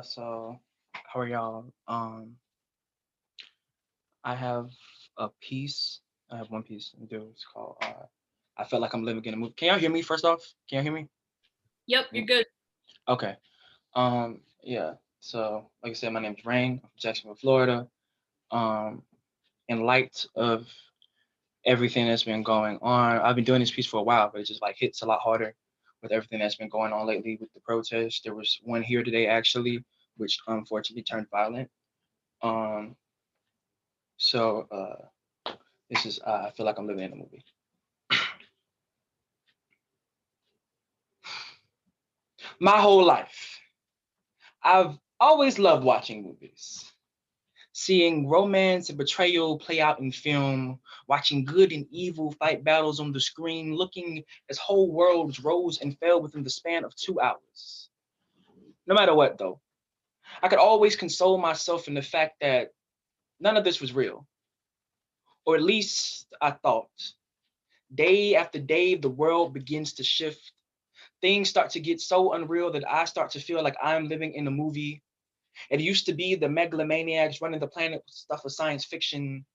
So how are y'all? I have a piece. I have one piece to do. It's called I felt like I'm living in a movie. Can y'all hear me first off? Can y'all hear me? Yep, you're good. Okay. Yeah. So like I said, my name's Rain. I'm from Jacksonville, Florida. In light of everything that's been going on, I've been doing this piece for a while, but it just like hits a lot harder with everything that's been going on lately with the protests. There was one here today actually, which unfortunately turned violent. So this is I feel like I'm living in a movie. My whole life, I've always loved watching movies, seeing romance and betrayal play out in film, watching good and evil fight battles on the screen, looking as whole worlds rose and fell within the span of 2 hours. No matter what, though, I could always console myself in the fact that none of this was real, or at least I thought. Day after day, the world begins to shift. Things start to get so unreal that I start to feel like I'm living in a movie. It used to be the megalomaniacs running the planet with stuff of science fiction.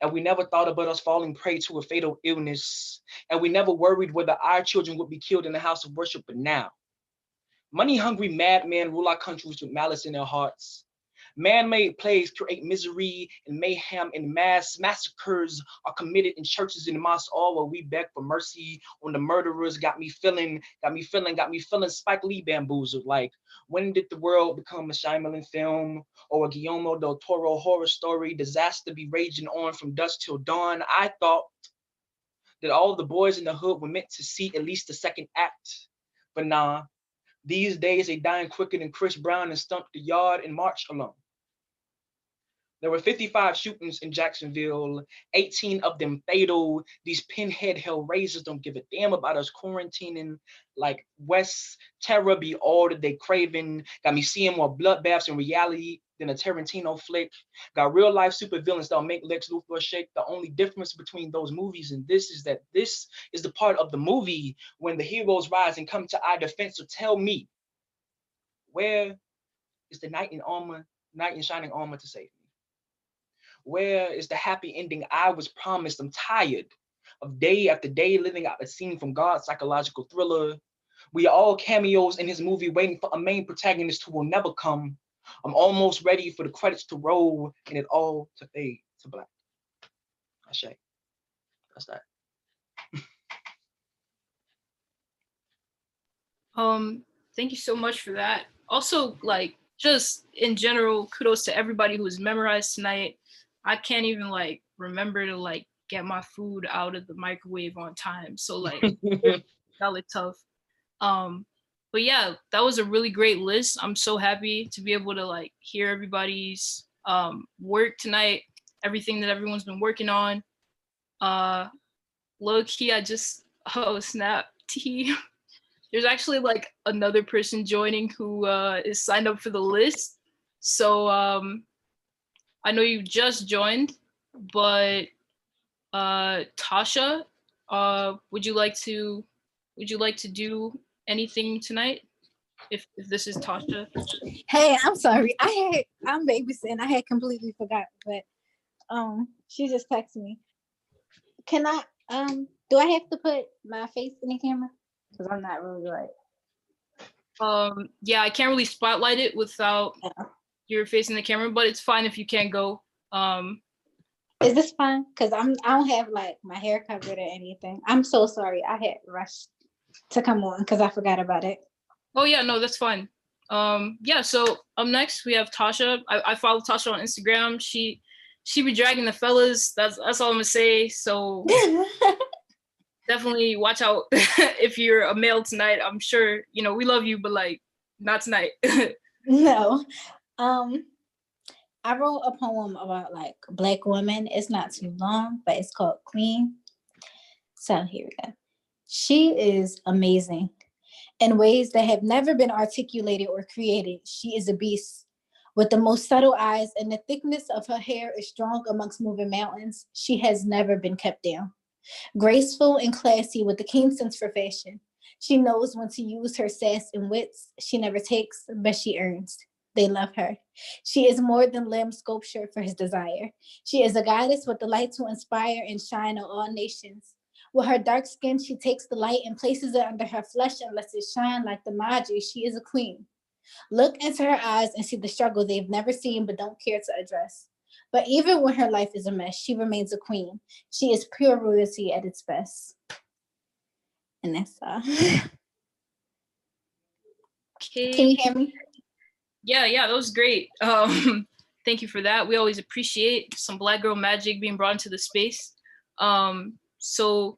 And we never thought about us falling prey to a fatal illness. And we never worried whether our children would be killed in the house of worship. But now, money-hungry madmen rule our countries with malice in their hearts. Man-made plagues create misery and mayhem, and mass massacres are committed in churches and mosques, all while we beg for mercy on the murderers. Got me feeling Spike Lee bamboozled. Like, when did the world become a Shyamalan film or a Guillermo del Toro horror story? Disaster be raging on from dusk till dawn. I thought that all the boys in the hood were meant to see at least the second act, but nah. These days they dying quicker than Chris Brown and Stump the Yard in March alone. There were 55 shootings in Jacksonville, 18 of them fatal. These pinhead hell raisers don't give a damn about us quarantining. Like West Terror be all that they craving. Got me seeing more bloodbaths in reality than a Tarantino flick. Got real life supervillains that'll make Lex Luthor shake. The only difference between those movies and this is that this is the part of the movie when the heroes rise and come to our defense. So tell me, where is the knight in shining armor to save me? Where is the happy ending I was promised? I'm tired of day after day living out a scene from God's psychological thriller. We are all cameos in his movie waiting for a main protagonist who will never come. I'm almost ready for the credits to roll and it all to fade to black. That's that. Thank you so much for that. Also, like, just in general, kudos to everybody who was memorized tonight. I can't even like remember to like get my food out of the microwave on time. So like that was tough. But yeah, that was a really great list. I'm so happy to be able to like hear everybody's work tonight, everything that everyone's been working on. Low key, oh snap, T. There's actually like another person joining who is signed up for the list. So I know you just joined, but Tasha, would you like to do anything tonight? If this is Tasha. Hey, I'm sorry. I'm babysitting. I had completely forgot, but she just texted me. Can I do I have to put my face in the camera? Because I'm not really like. Yeah, I can't really spotlight it without your face in the camera, but it's fine if you can't go. Is this fine? Because I don't have like my hair covered or anything. I'm so sorry. I had rushed to come on because I forgot about it. Oh yeah, no, that's fine. Yeah, so up next we have Tasha. I follow Tasha on Instagram. She be dragging the fellas. That's all I'm gonna say. So definitely watch out if you're a male tonight. I'm sure, we love you, but like not tonight. No. I wrote a poem about like Black women. It's not too long, but it's called Queen. So here we go. She is amazing in ways that have never been articulated or created. She is a beast with the most subtle eyes, and the thickness of her hair is strong amongst moving mountains. She has never been kept down. Graceful and classy with a keen sense for fashion. She knows when to use her sass and wits. She never takes, but she earns. They love her. She is more than limb sculpture for his desire. She is a goddess with the light to inspire and shine on all nations. With her dark skin, she takes the light and places it under her flesh and lets it shine like the Magi. She is a queen. Look into her eyes and see the struggle they've never seen but don't care to address. But even when her life is a mess, she remains a queen. She is pure royalty at its best. And that's all. Okay. Can you hear me? Yeah, that was great. Thank you for that. We always appreciate some Black girl magic being brought into the space. So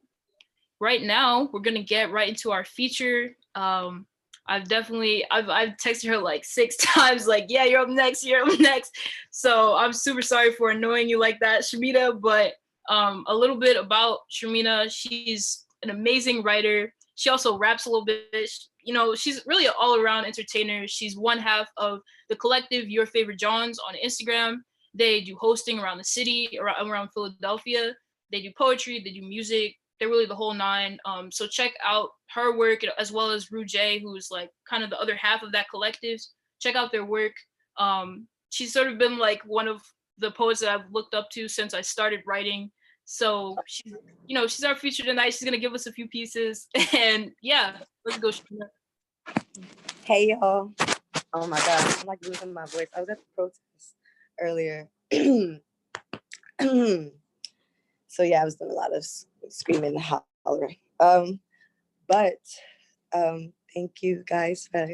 right now we're gonna get right into our feature. I've texted her like 6 times, like, yeah, you're up next. So I'm super sorry for annoying you like that, Shamina, but a little bit about Shamina. She's an amazing writer. She also raps a little bit. She's really an all-around entertainer. She's one half of the collective Your Favorite Johns on Instagram. They do hosting around the city, around Philadelphia. They do poetry, they do music. They're really the whole nine. So check out her work as well as Rue J, who's like kind of the other half of that collective. Check out their work. She's sort of been like one of the poets that I've looked up to since I started writing. So she's, she's our feature tonight. She's gonna give us a few pieces, and yeah, let's go. Shamina. Hey y'all. Oh my God, I'm like losing my voice. I was at the protest earlier. So yeah, I was doing a lot of screaming and hollering. But thank you guys for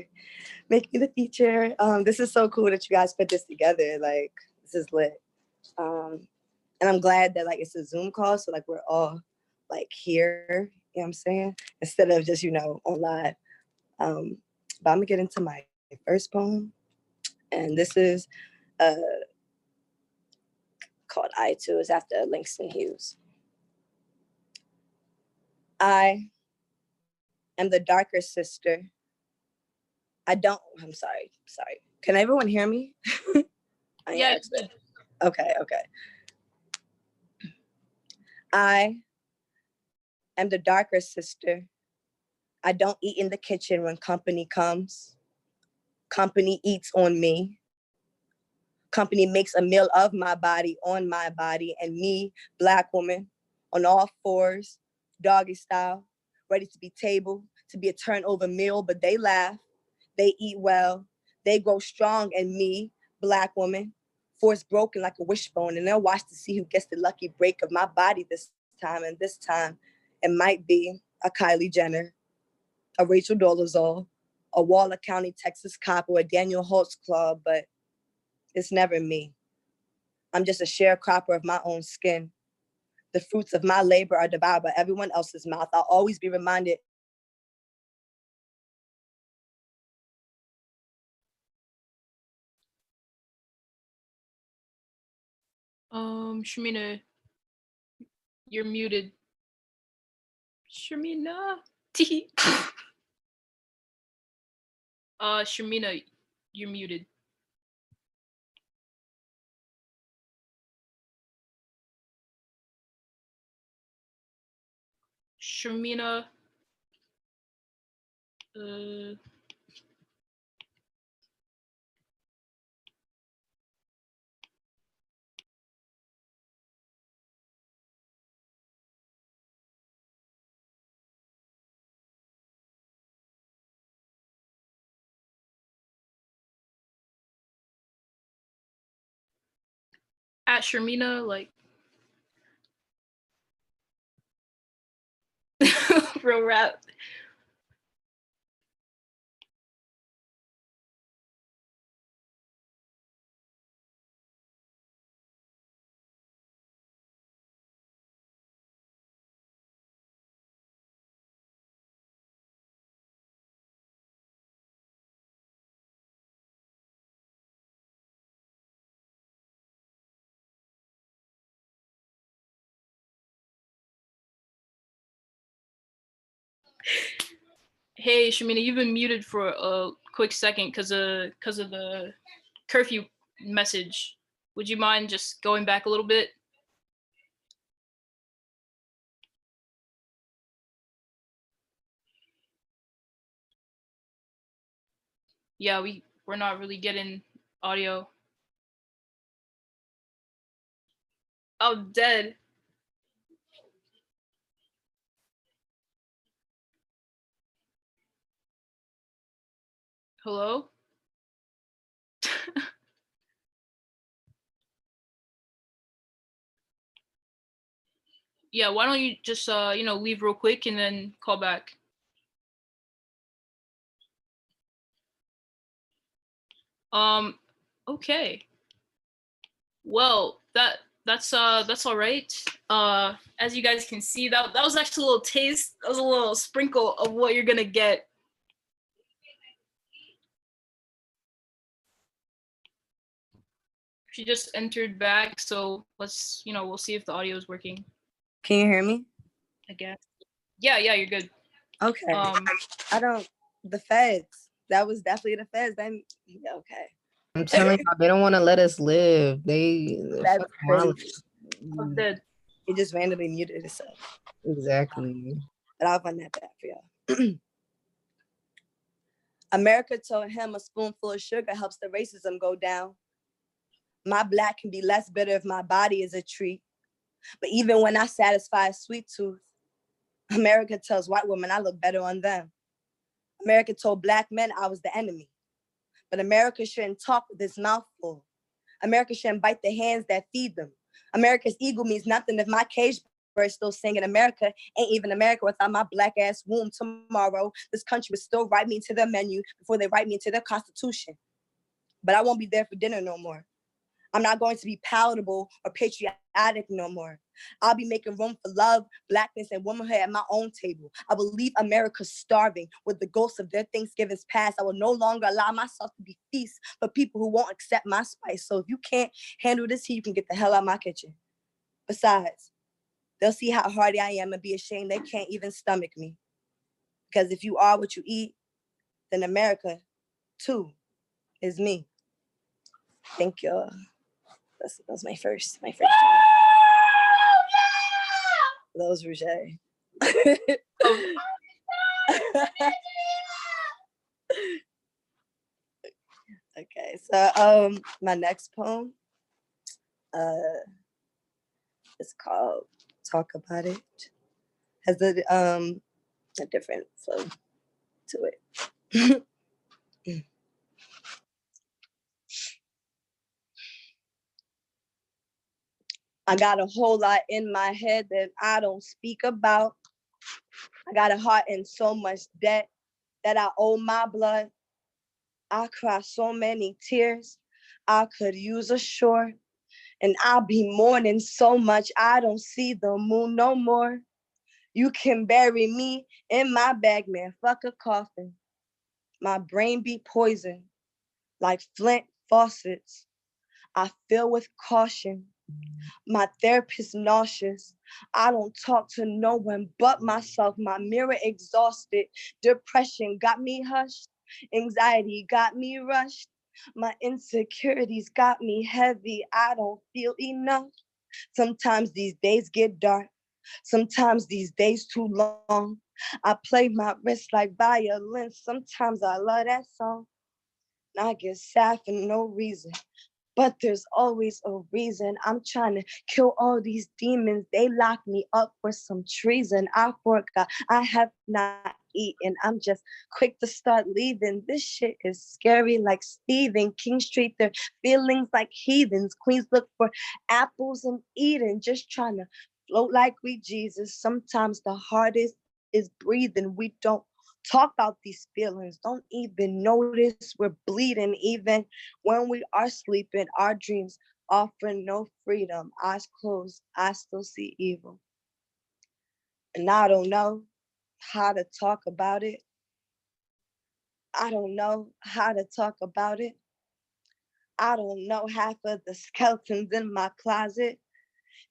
making me the feature. This is so cool that you guys put this together. Like, this is lit. And I'm glad that like it's a Zoom call, so like we're all like here, you know what I'm saying? Instead of just, on live. But I'm gonna get into my first poem. And this is called I Too. It's after Langston Hughes. I am the darker sister. I'm sorry. Can everyone hear me? Yeah. Okay. I am the darker sister. I don't eat in the kitchen when company comes. Company eats on me. Company makes a meal of my body, on my body, and me, Black woman, on all fours, doggy style, ready to be tabled, to be a turnover meal, but they laugh, they eat well, they grow strong, and me, Black woman, force broken like a wishbone, and they'll watch to see who gets the lucky break of my body this time, and this time it might be a Kylie Jenner, a Rachel Dolezal, a Waller County, Texas cop, or a Daniel Holtz club, but it's never me. I'm just a sharecropper of my own skin. The fruits of my labor are devoured by everyone else's mouth. I'll always be reminded. Shamina, you're muted. Shamina. Shamina, you're muted. Shamina. At Shamina, like real rap. Hey, Shamina, you've been muted for a quick second because of the curfew message. Would you mind just going back a little bit? Yeah, we're not really getting audio. Oh, dead. Hello? Yeah, why don't you just leave real quick and then call back. Okay. Well, that's all right. As you guys can see, that was actually a little taste. That was a little sprinkle of what you're gonna get. She just entered back, so let's, we'll see if the audio is working. Can you hear me? I guess. Yeah, you're good. Okay. The feds. That was definitely the feds. Then okay. I'm telling you, they don't want to let us live. That's crazy. I'm dead. It just randomly muted itself. Exactly. But I'll run that back for y'all. America told him a spoonful of sugar helps the racism go down. My black can be less bitter if my body is a treat. But even when I satisfy a sweet tooth, America tells white women I look better on them. America told black men I was the enemy. But America shouldn't talk with its mouth full. America shouldn't bite the hands that feed them. America's ego means nothing if my cage bird still singing. America ain't even America without my black ass womb. Tomorrow, this country would still write me into their menu before they write me into their constitution. But I won't be there for dinner no more. I'm not going to be palatable or patriotic no more. I'll be making room for love, blackness, and womanhood at my own table. I will leave America starving with the ghosts of their Thanksgivings past. I will no longer allow myself to be feast for people who won't accept my spice. So if you can't handle this here, you can get the hell out of my kitchen. Besides, they'll see how hardy I am and be ashamed they can't even stomach me. Because if you are what you eat, then America, too, is me. Thank you. That was my first time. That was Rouge. Okay, so my next poem is called Talk About It. Has a different flow to it. I got a whole lot in my head that I don't speak about. I got a heart in so much debt that I owe my blood. I cry so many tears, I could use a shore. And I'll be mourning so much, I don't see the moon no more. You can bury me in my bag, man, fuck a coffin. My brain be poisoned like Flint faucets. I fill with caution. My therapist nauseous. I don't talk to no one but myself. My mirror exhausted. Depression got me hushed. Anxiety got me rushed. My insecurities got me heavy. I don't feel enough. Sometimes these days get dark. Sometimes these days too long. I play my wrist like violin. Sometimes I love that song. And I get sad for no reason. But there's always a reason. I'm trying to kill all these demons. They locked me up for some treason. I forgot I have not eaten. I'm just quick to start leaving. This shit is scary like Stephen King Street. Their feelings like heathens. Queens look for apples and Eden. Just trying to float like we Jesus. Sometimes the hardest is breathing. We don't talk about these feelings, don't even notice we're bleeding. Even when we are sleeping, our dreams offer no freedom. Eyes closed, I still see evil. And I don't know how to talk about it. I don't know how to talk about it. I don't know half of the skeletons in my closet.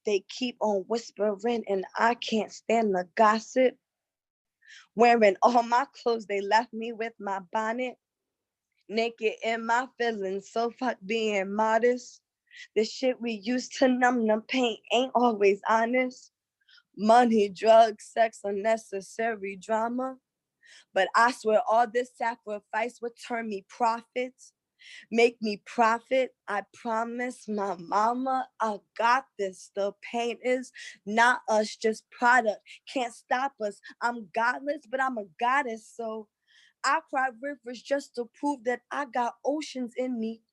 They keep on whispering and I can't stand the gossip. Wearing all my clothes, they left me with my bonnet. Naked in my feelings, so fuck being modest. The shit we used to numb the pain ain't always honest. Money, drugs, sex, unnecessary drama. But I swear all this sacrifice would turn me profits. Make me profit. I promise my mama I got this. The pain is not us, just product. Can't stop us. I'm godless, but I'm a goddess. So I cry rivers just to prove that I got oceans in me.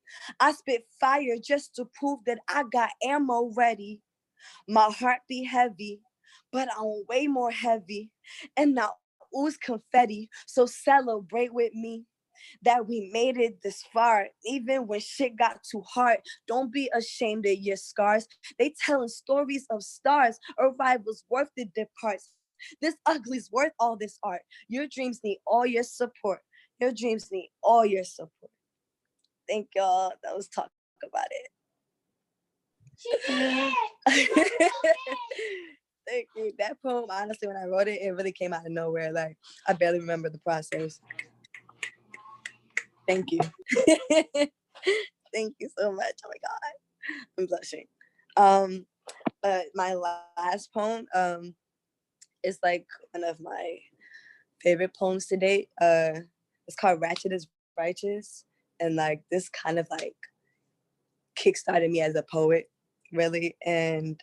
I spit fire just to prove that I got ammo ready. My heart be heavy, but I'm way more heavy. And I ooze confetti, so celebrate with me that we made it this far, even when shit got too hard. Don't be ashamed of your scars. They telling stories of stars. Arrivals worth the departs. This ugly's worth all this art. Your dreams need all your support. Your dreams need all your support. Thank y'all. That was Talk About It. Thank you. That poem, honestly, when I wrote it, it really came out of nowhere. Like, I barely remember the process. Thank you. Thank you so much. Oh my God, I'm blushing. But my last poem is like one of my favorite poems to date. It's called Ratchet is Righteous. And like this kind of like kickstarted me as a poet, really. And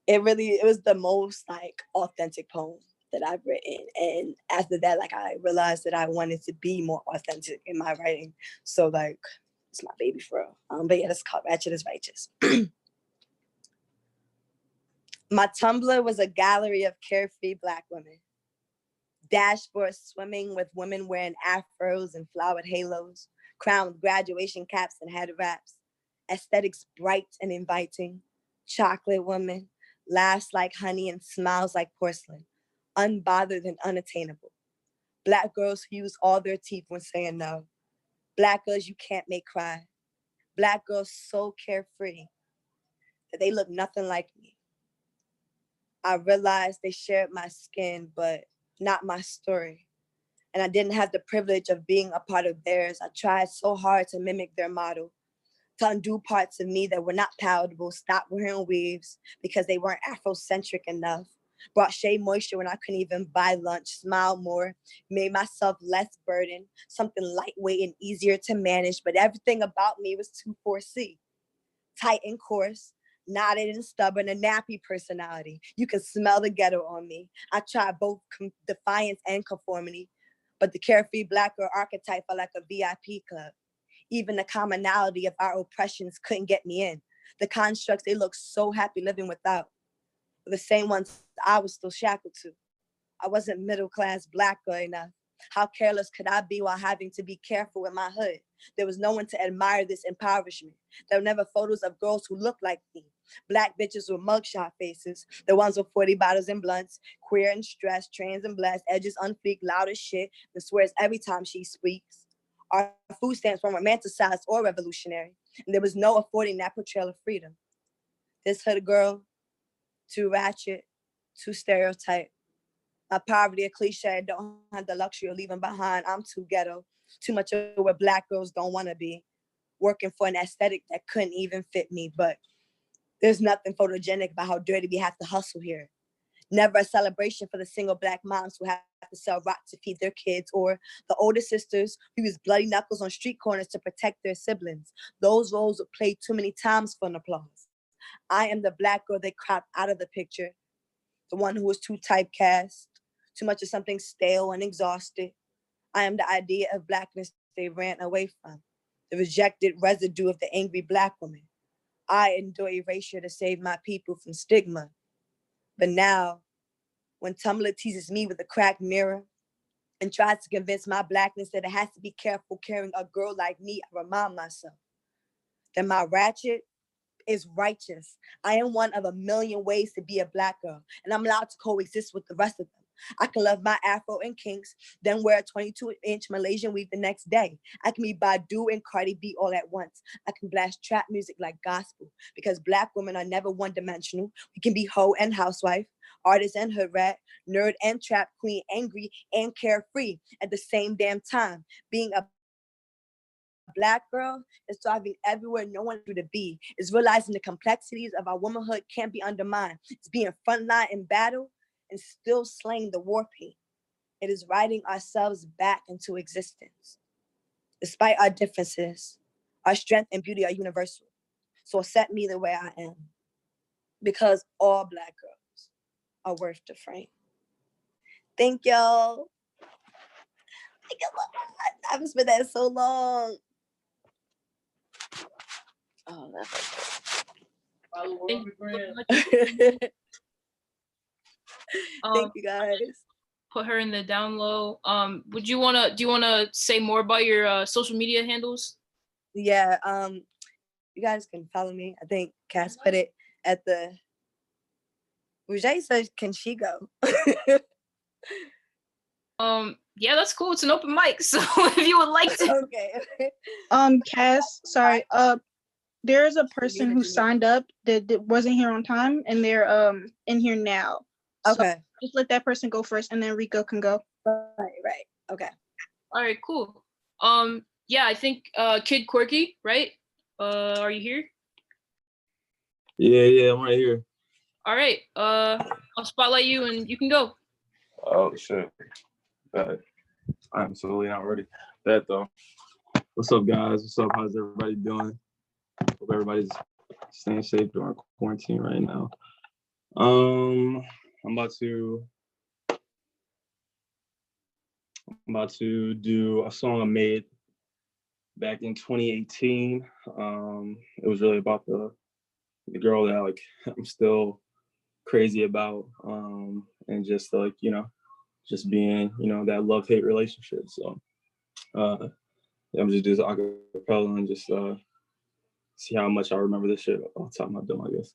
it was the most like authentic poem that I've written. And after that, like I realized that I wanted to be more authentic in my writing. So like, it's my baby for real. But yeah, that's called Ratchet is Righteous. My Tumblr was a gallery of carefree Black women. Dashboards swimming with women wearing afros and flowered halos, crowned with graduation caps and head wraps. Aesthetics bright and inviting. Chocolate women, laughs like honey and smiles like porcelain. Unbothered and unattainable. Black girls who use all their teeth when saying no. Black girls you can't make cry. Black girls so carefree that they look nothing like me. I realized they shared my skin, but not my story. And I didn't have the privilege of being a part of theirs. I tried so hard to mimic their model, to undo parts of me that were not palatable, stop wearing weaves because they weren't Afrocentric enough, brought shea moisture when I couldn't even buy lunch, smiled more, made myself less burdened, something lightweight and easier to manage, but everything about me was 2-4-C. Tight and coarse, knotted and stubborn, a nappy personality. You can smell the ghetto on me. I tried both defiance and conformity, but the carefree Black girl archetype felt like a VIP club. Even the commonality of our oppressions couldn't get me in. The constructs they look so happy living without were the same ones I was still shackled to. I wasn't middle-class Black girl enough. How careless could I be while having to be careful with my hood? There was no one to admire this impoverishment. There were never photos of girls who looked like me. Black bitches with mugshot faces, the ones with 40 bottles and blunts, queer and stressed, trans and blessed, edges unfleek, loud as shit, and swears every time she speaks. Our food stamps weren't romanticized or revolutionary, and there was no affording that portrayal of freedom. This hood girl, too ratchet, too stereotype. My poverty a cliche, I don't have the luxury of leaving behind. I'm too ghetto, too much of what Black girls don't want to be, working for an aesthetic that couldn't even fit me. But there's nothing photogenic about how dirty we have to hustle here. Never a celebration for the single Black moms who have to sell rock to feed their kids, or the older sisters who use bloody knuckles on street corners to protect their siblings. Those roles were played too many times for an applause. I am the Black girl they cropped out of the picture, the one who was too typecast, too much of something stale and exhausted. I am the idea of Blackness they ran away from, the rejected residue of the angry Black woman. I endure erasure to save my people from stigma. But now, when Tumblr teases me with a cracked mirror and tries to convince my Blackness that it has to be careful carrying a girl like me, I remind myself that my ratchet is righteous. I am one of a million ways to be a Black girl, and I'm allowed to coexist with the rest of them. I can love my afro and kinks, then wear a 22-inch Malaysian weave the next day. I can be Badu and Cardi B all at once. I can blast trap music like gospel, because Black women are never one-dimensional. We can be hoe and housewife, artist and hood rat, nerd and trap queen, angry and carefree at the same damn time. Being a Black girl is thriving everywhere no one knew to be. It's realizing the complexities of our womanhood can't be undermined. It's being frontline in battle and still slaying the war paint. It is writing ourselves back into existence. Despite our differences, our strength and beauty are universal. So accept me the way I am, because all Black girls are worth the frame. Thank y'all. Thank you. I haven't spent that so long. Oh, that's Thank you so much. Thank you guys. Put her in the down low. Do you wanna say more about your social media handles? Yeah, you guys can follow me. I think Cass put it at the Rouget says, can she go? Yeah, that's cool. It's an open mic, so if you would like to. Okay. Cass, sorry. There's a person who signed up that wasn't here on time, and they're in here now. Okay. So just let that person go first, and then Rico can go. Right. Okay. All right, cool. Yeah, I think Kid Quirky, right? Are you here? Yeah, I'm right here. All right. I'll spotlight you and you can go. Oh shit. I'm absolutely not ready. That though. What's up, guys? What's up? How's everybody doing? Hope everybody's staying safe during quarantine right now. I'm about to do a song I made back in 2018. It was really about the girl that like I'm still crazy about, and just like, you know, just being, you know, that love-hate relationship. So I'm just doing acapella and just see how much I remember this shit off the top of my dome, I guess.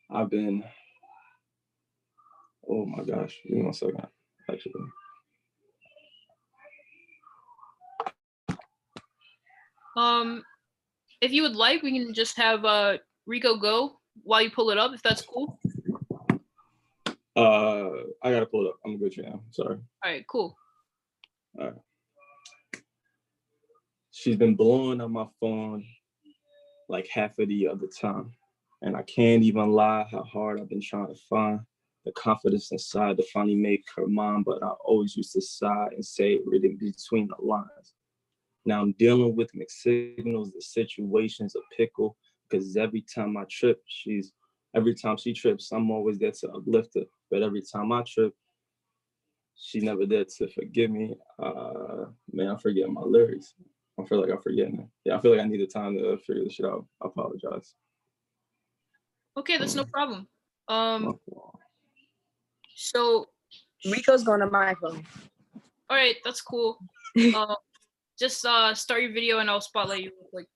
I've been, oh my gosh, give me 1 second, actually. If you would like, we can just have Rico go while you pull it up, if that's cool. I gotta pull it up. I'm good now. Sorry. All right, cool. All right. She's been blowing up my phone like half of the other time, and I can't even lie how hard I've been trying to find the confidence inside to finally make her mine, but I always used to sigh and say it written between the lines. Now I'm dealing with mixed signals, the situation's a pickle, because every time she trips, I'm always there to uplift her. But every time I trip, she's never there to forgive me. Man, I'm forgetting my lyrics. I feel like I'm forgetting it. Yeah, I feel like I need the time to figure this shit out. I apologize. Okay, that's no problem. So Rico's going to my phone. All right, that's cool. Just start your video and I'll spotlight you real quick.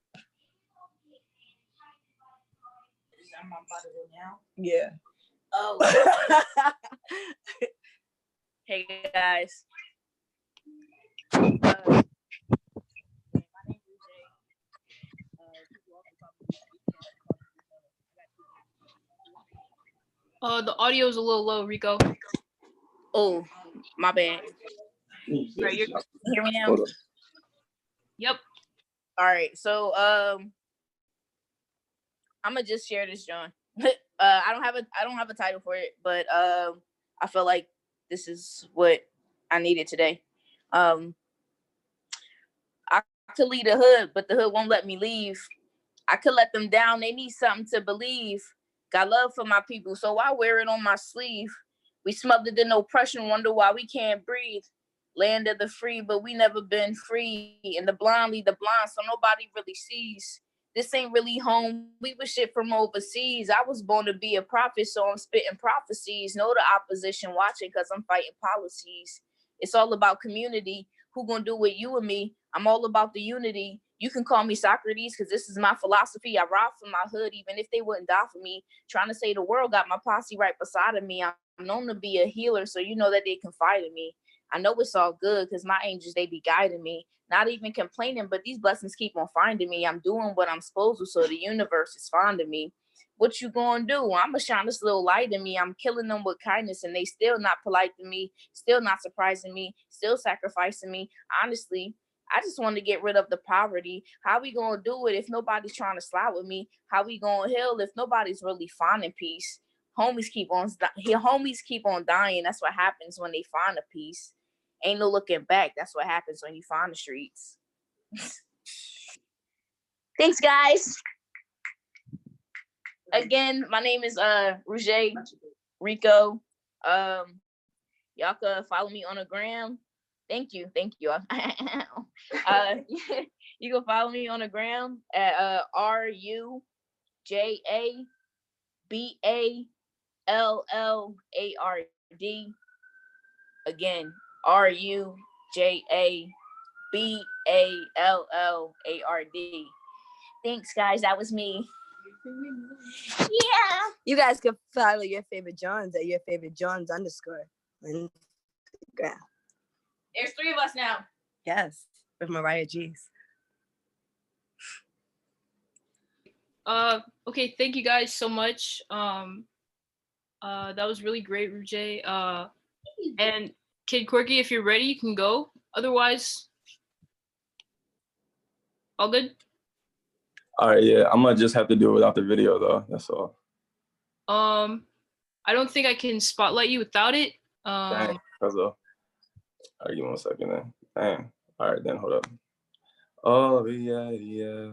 I'm about to go now? Yeah. Oh. Hey guys. The audio is a little low, Rico. Oh, my bad. Right, you hear me now? Yep. All right, so I'm gonna just share this, John. I don't have a title for it, but I feel like this is what I needed today. I could leave the hood, but the hood won't let me leave. I could let them down. They need something to believe. Got love for my people, so I wear it on my sleeve. We smothered in oppression, wonder why we can't breathe. Land of the free, but we never been free. And the blind lead the blind, so nobody really sees. This ain't really home. We was shit from overseas. I was born to be a prophet, so I'm spitting prophecies. Know the opposition watching, cause I'm fighting policies. It's all about community. Who gonna do with you and me? I'm all about the unity. You can call me Socrates, because this is my philosophy. I ride for my hood, even if they wouldn't die for me. Trying to say the world got my posse right beside of me. I'm known to be a healer, so you know that they confide in me. I know it's all good, because my angels, they be guiding me. Not even complaining, but these blessings keep on finding me. I'm doing what I'm supposed to, so the universe is fond of me. What you gonna do? I'ma shine this little light in me. I'm killing them with kindness, and they still not polite to me, still not surprising me, still sacrificing me. Honestly, I just want to get rid of the poverty. How we gonna do it if nobody's trying to slide with me? How we gonna heal if nobody's really finding peace? Homies keep on dying. That's what happens when they find a peace. Ain't no looking back. That's what happens when you find the streets. Thanks, guys. Again, my name is Rouge Rico. Y'all can follow me on the gram. Thank you. You can follow me on the gram at RUJABALLARD. Again, RUJABALLARD. Thanks, guys. That was me. Yeah. You guys can follow your favorite Johns at your favorite Johns _ on Instagram. There's 3 of us now. Yes, with Mariah G's. Okay, thank you guys so much. That was really great, Rouge. And Kid Quirky, if you're ready, you can go. Otherwise, all good? All right, yeah, I'm gonna just have to do it without the video though, that's all. I don't think I can spotlight you without it. Dang, cuz all right, give me 1 second then. Dang. All right, then hold up. Oh yeah, yeah.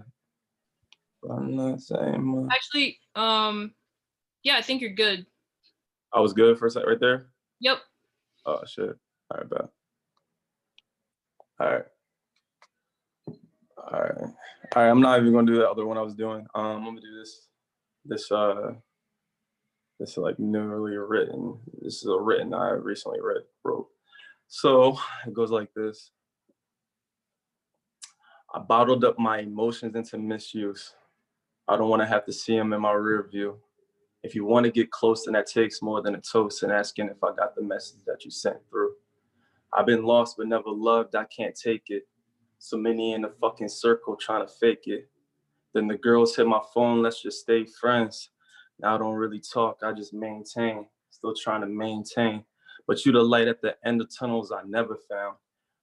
I'm not saying Actually, yeah, I think you're good. I was good for a sec right there. Yep. Oh shit. All right, bet. All right. All right. All right. I'm not even gonna do the other one I was doing. I'm gonna do this. This is like newly written. This is a written I recently wrote. So it goes like this. I bottled up my emotions into misuse. I don't want to have to see them in my rear view. If you want to get close, then that takes more than a toast and asking if I got the message that you sent through. I've been lost but never loved, I can't take it. So many in the fucking circle trying to fake it. Then the girls hit my phone, let's just stay friends. Now I don't really talk, I just maintain. Still trying to maintain. But you the light at the end of tunnels I never found.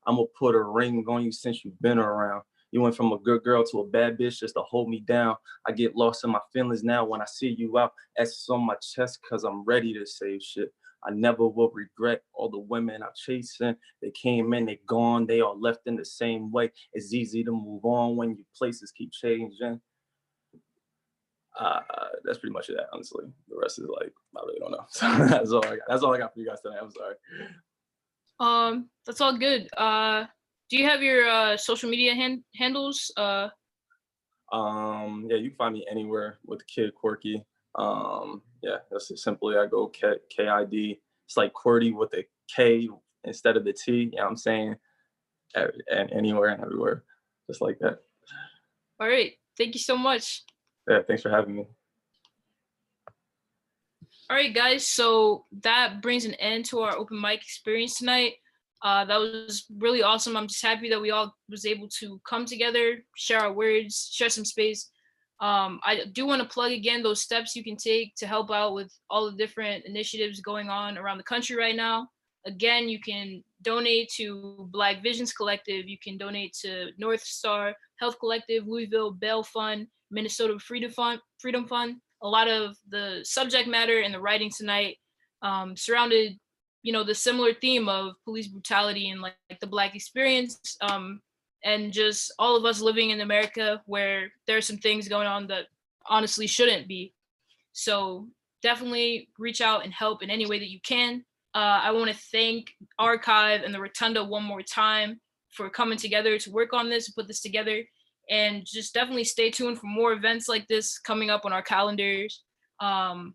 I'm gonna put a ring on you since you've been around. You went from a good girl to a bad bitch just to hold me down. I get lost in my feelings now when I see you out. S's on my chest cause I'm ready to save shit. I never will regret all the women I'm chasing. They came in, they gone, they all left in the same way. It's easy to move on when your places keep changing. That's pretty much it, honestly. The rest is like, I really don't know. So that's all I got. That's all I got for you guys tonight. I'm sorry. That's all good. Do you have your social media handles? Yeah, you can find me anywhere with Kid Quirky. Yeah, that's just simply I go KID. It's like QWERTY with a K instead of the T. You know what I'm saying? And anywhere and everywhere, just like that. All right, thank you so much. Yeah, thanks for having me. All right, guys, so that brings an end to our open mic experience tonight. That was really awesome. I'm just happy that we all was able to come together, share our words, share some space. I do want to plug again those steps you can take to help out with all the different initiatives going on around the country right now. Again, you can donate to Black Visions Collective. You can donate to North Star Health Collective, Louisville Bail Fund, Minnesota Freedom Fund. A lot of the subject matter and the writing tonight surrounded, the similar theme of police brutality and like the Black experience, and just all of us living in America where there are some things going on that honestly shouldn't be. So definitely reach out and help in any way that you can. I want to thank Archive and the Rotunda one more time for coming together to work on this, put this together, and just definitely stay tuned for more events like this coming up on our calendars,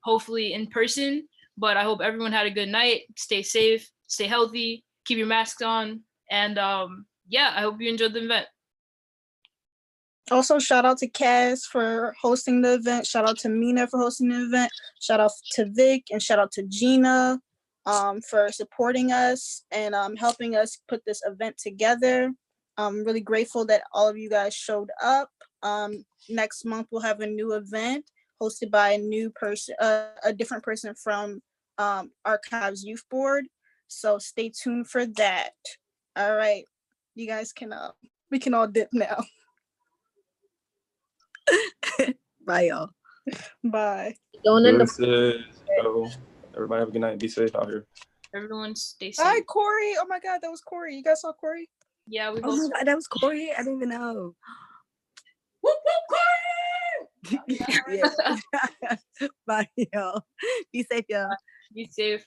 hopefully in person. But I hope everyone had a good night. Stay safe, stay healthy, keep your masks on, and yeah, I hope you enjoyed the event. Also, shout out to Cass for hosting the event. Shout out to Mina for hosting the event. Shout out to Vic and shout out to Gina for supporting us and helping us put this event together. I'm really grateful that all of you guys showed up. Next month, we'll have a new event hosted by a new person, a different person from Archives Youth Board. So stay tuned for that. All right, you guys can, we can all dip now. Bye, y'all. Bye. Everybody have a good night. Be safe out here. Everyone stay safe. Hi, Corey. Oh my God, that was Corey. You guys saw Corey? Yeah, we both. Oh my God, that was Corey. I didn't even know. Whoop, whoop, Corey! Yeah. Bye, y'all. Be safe, y'all. Be safe.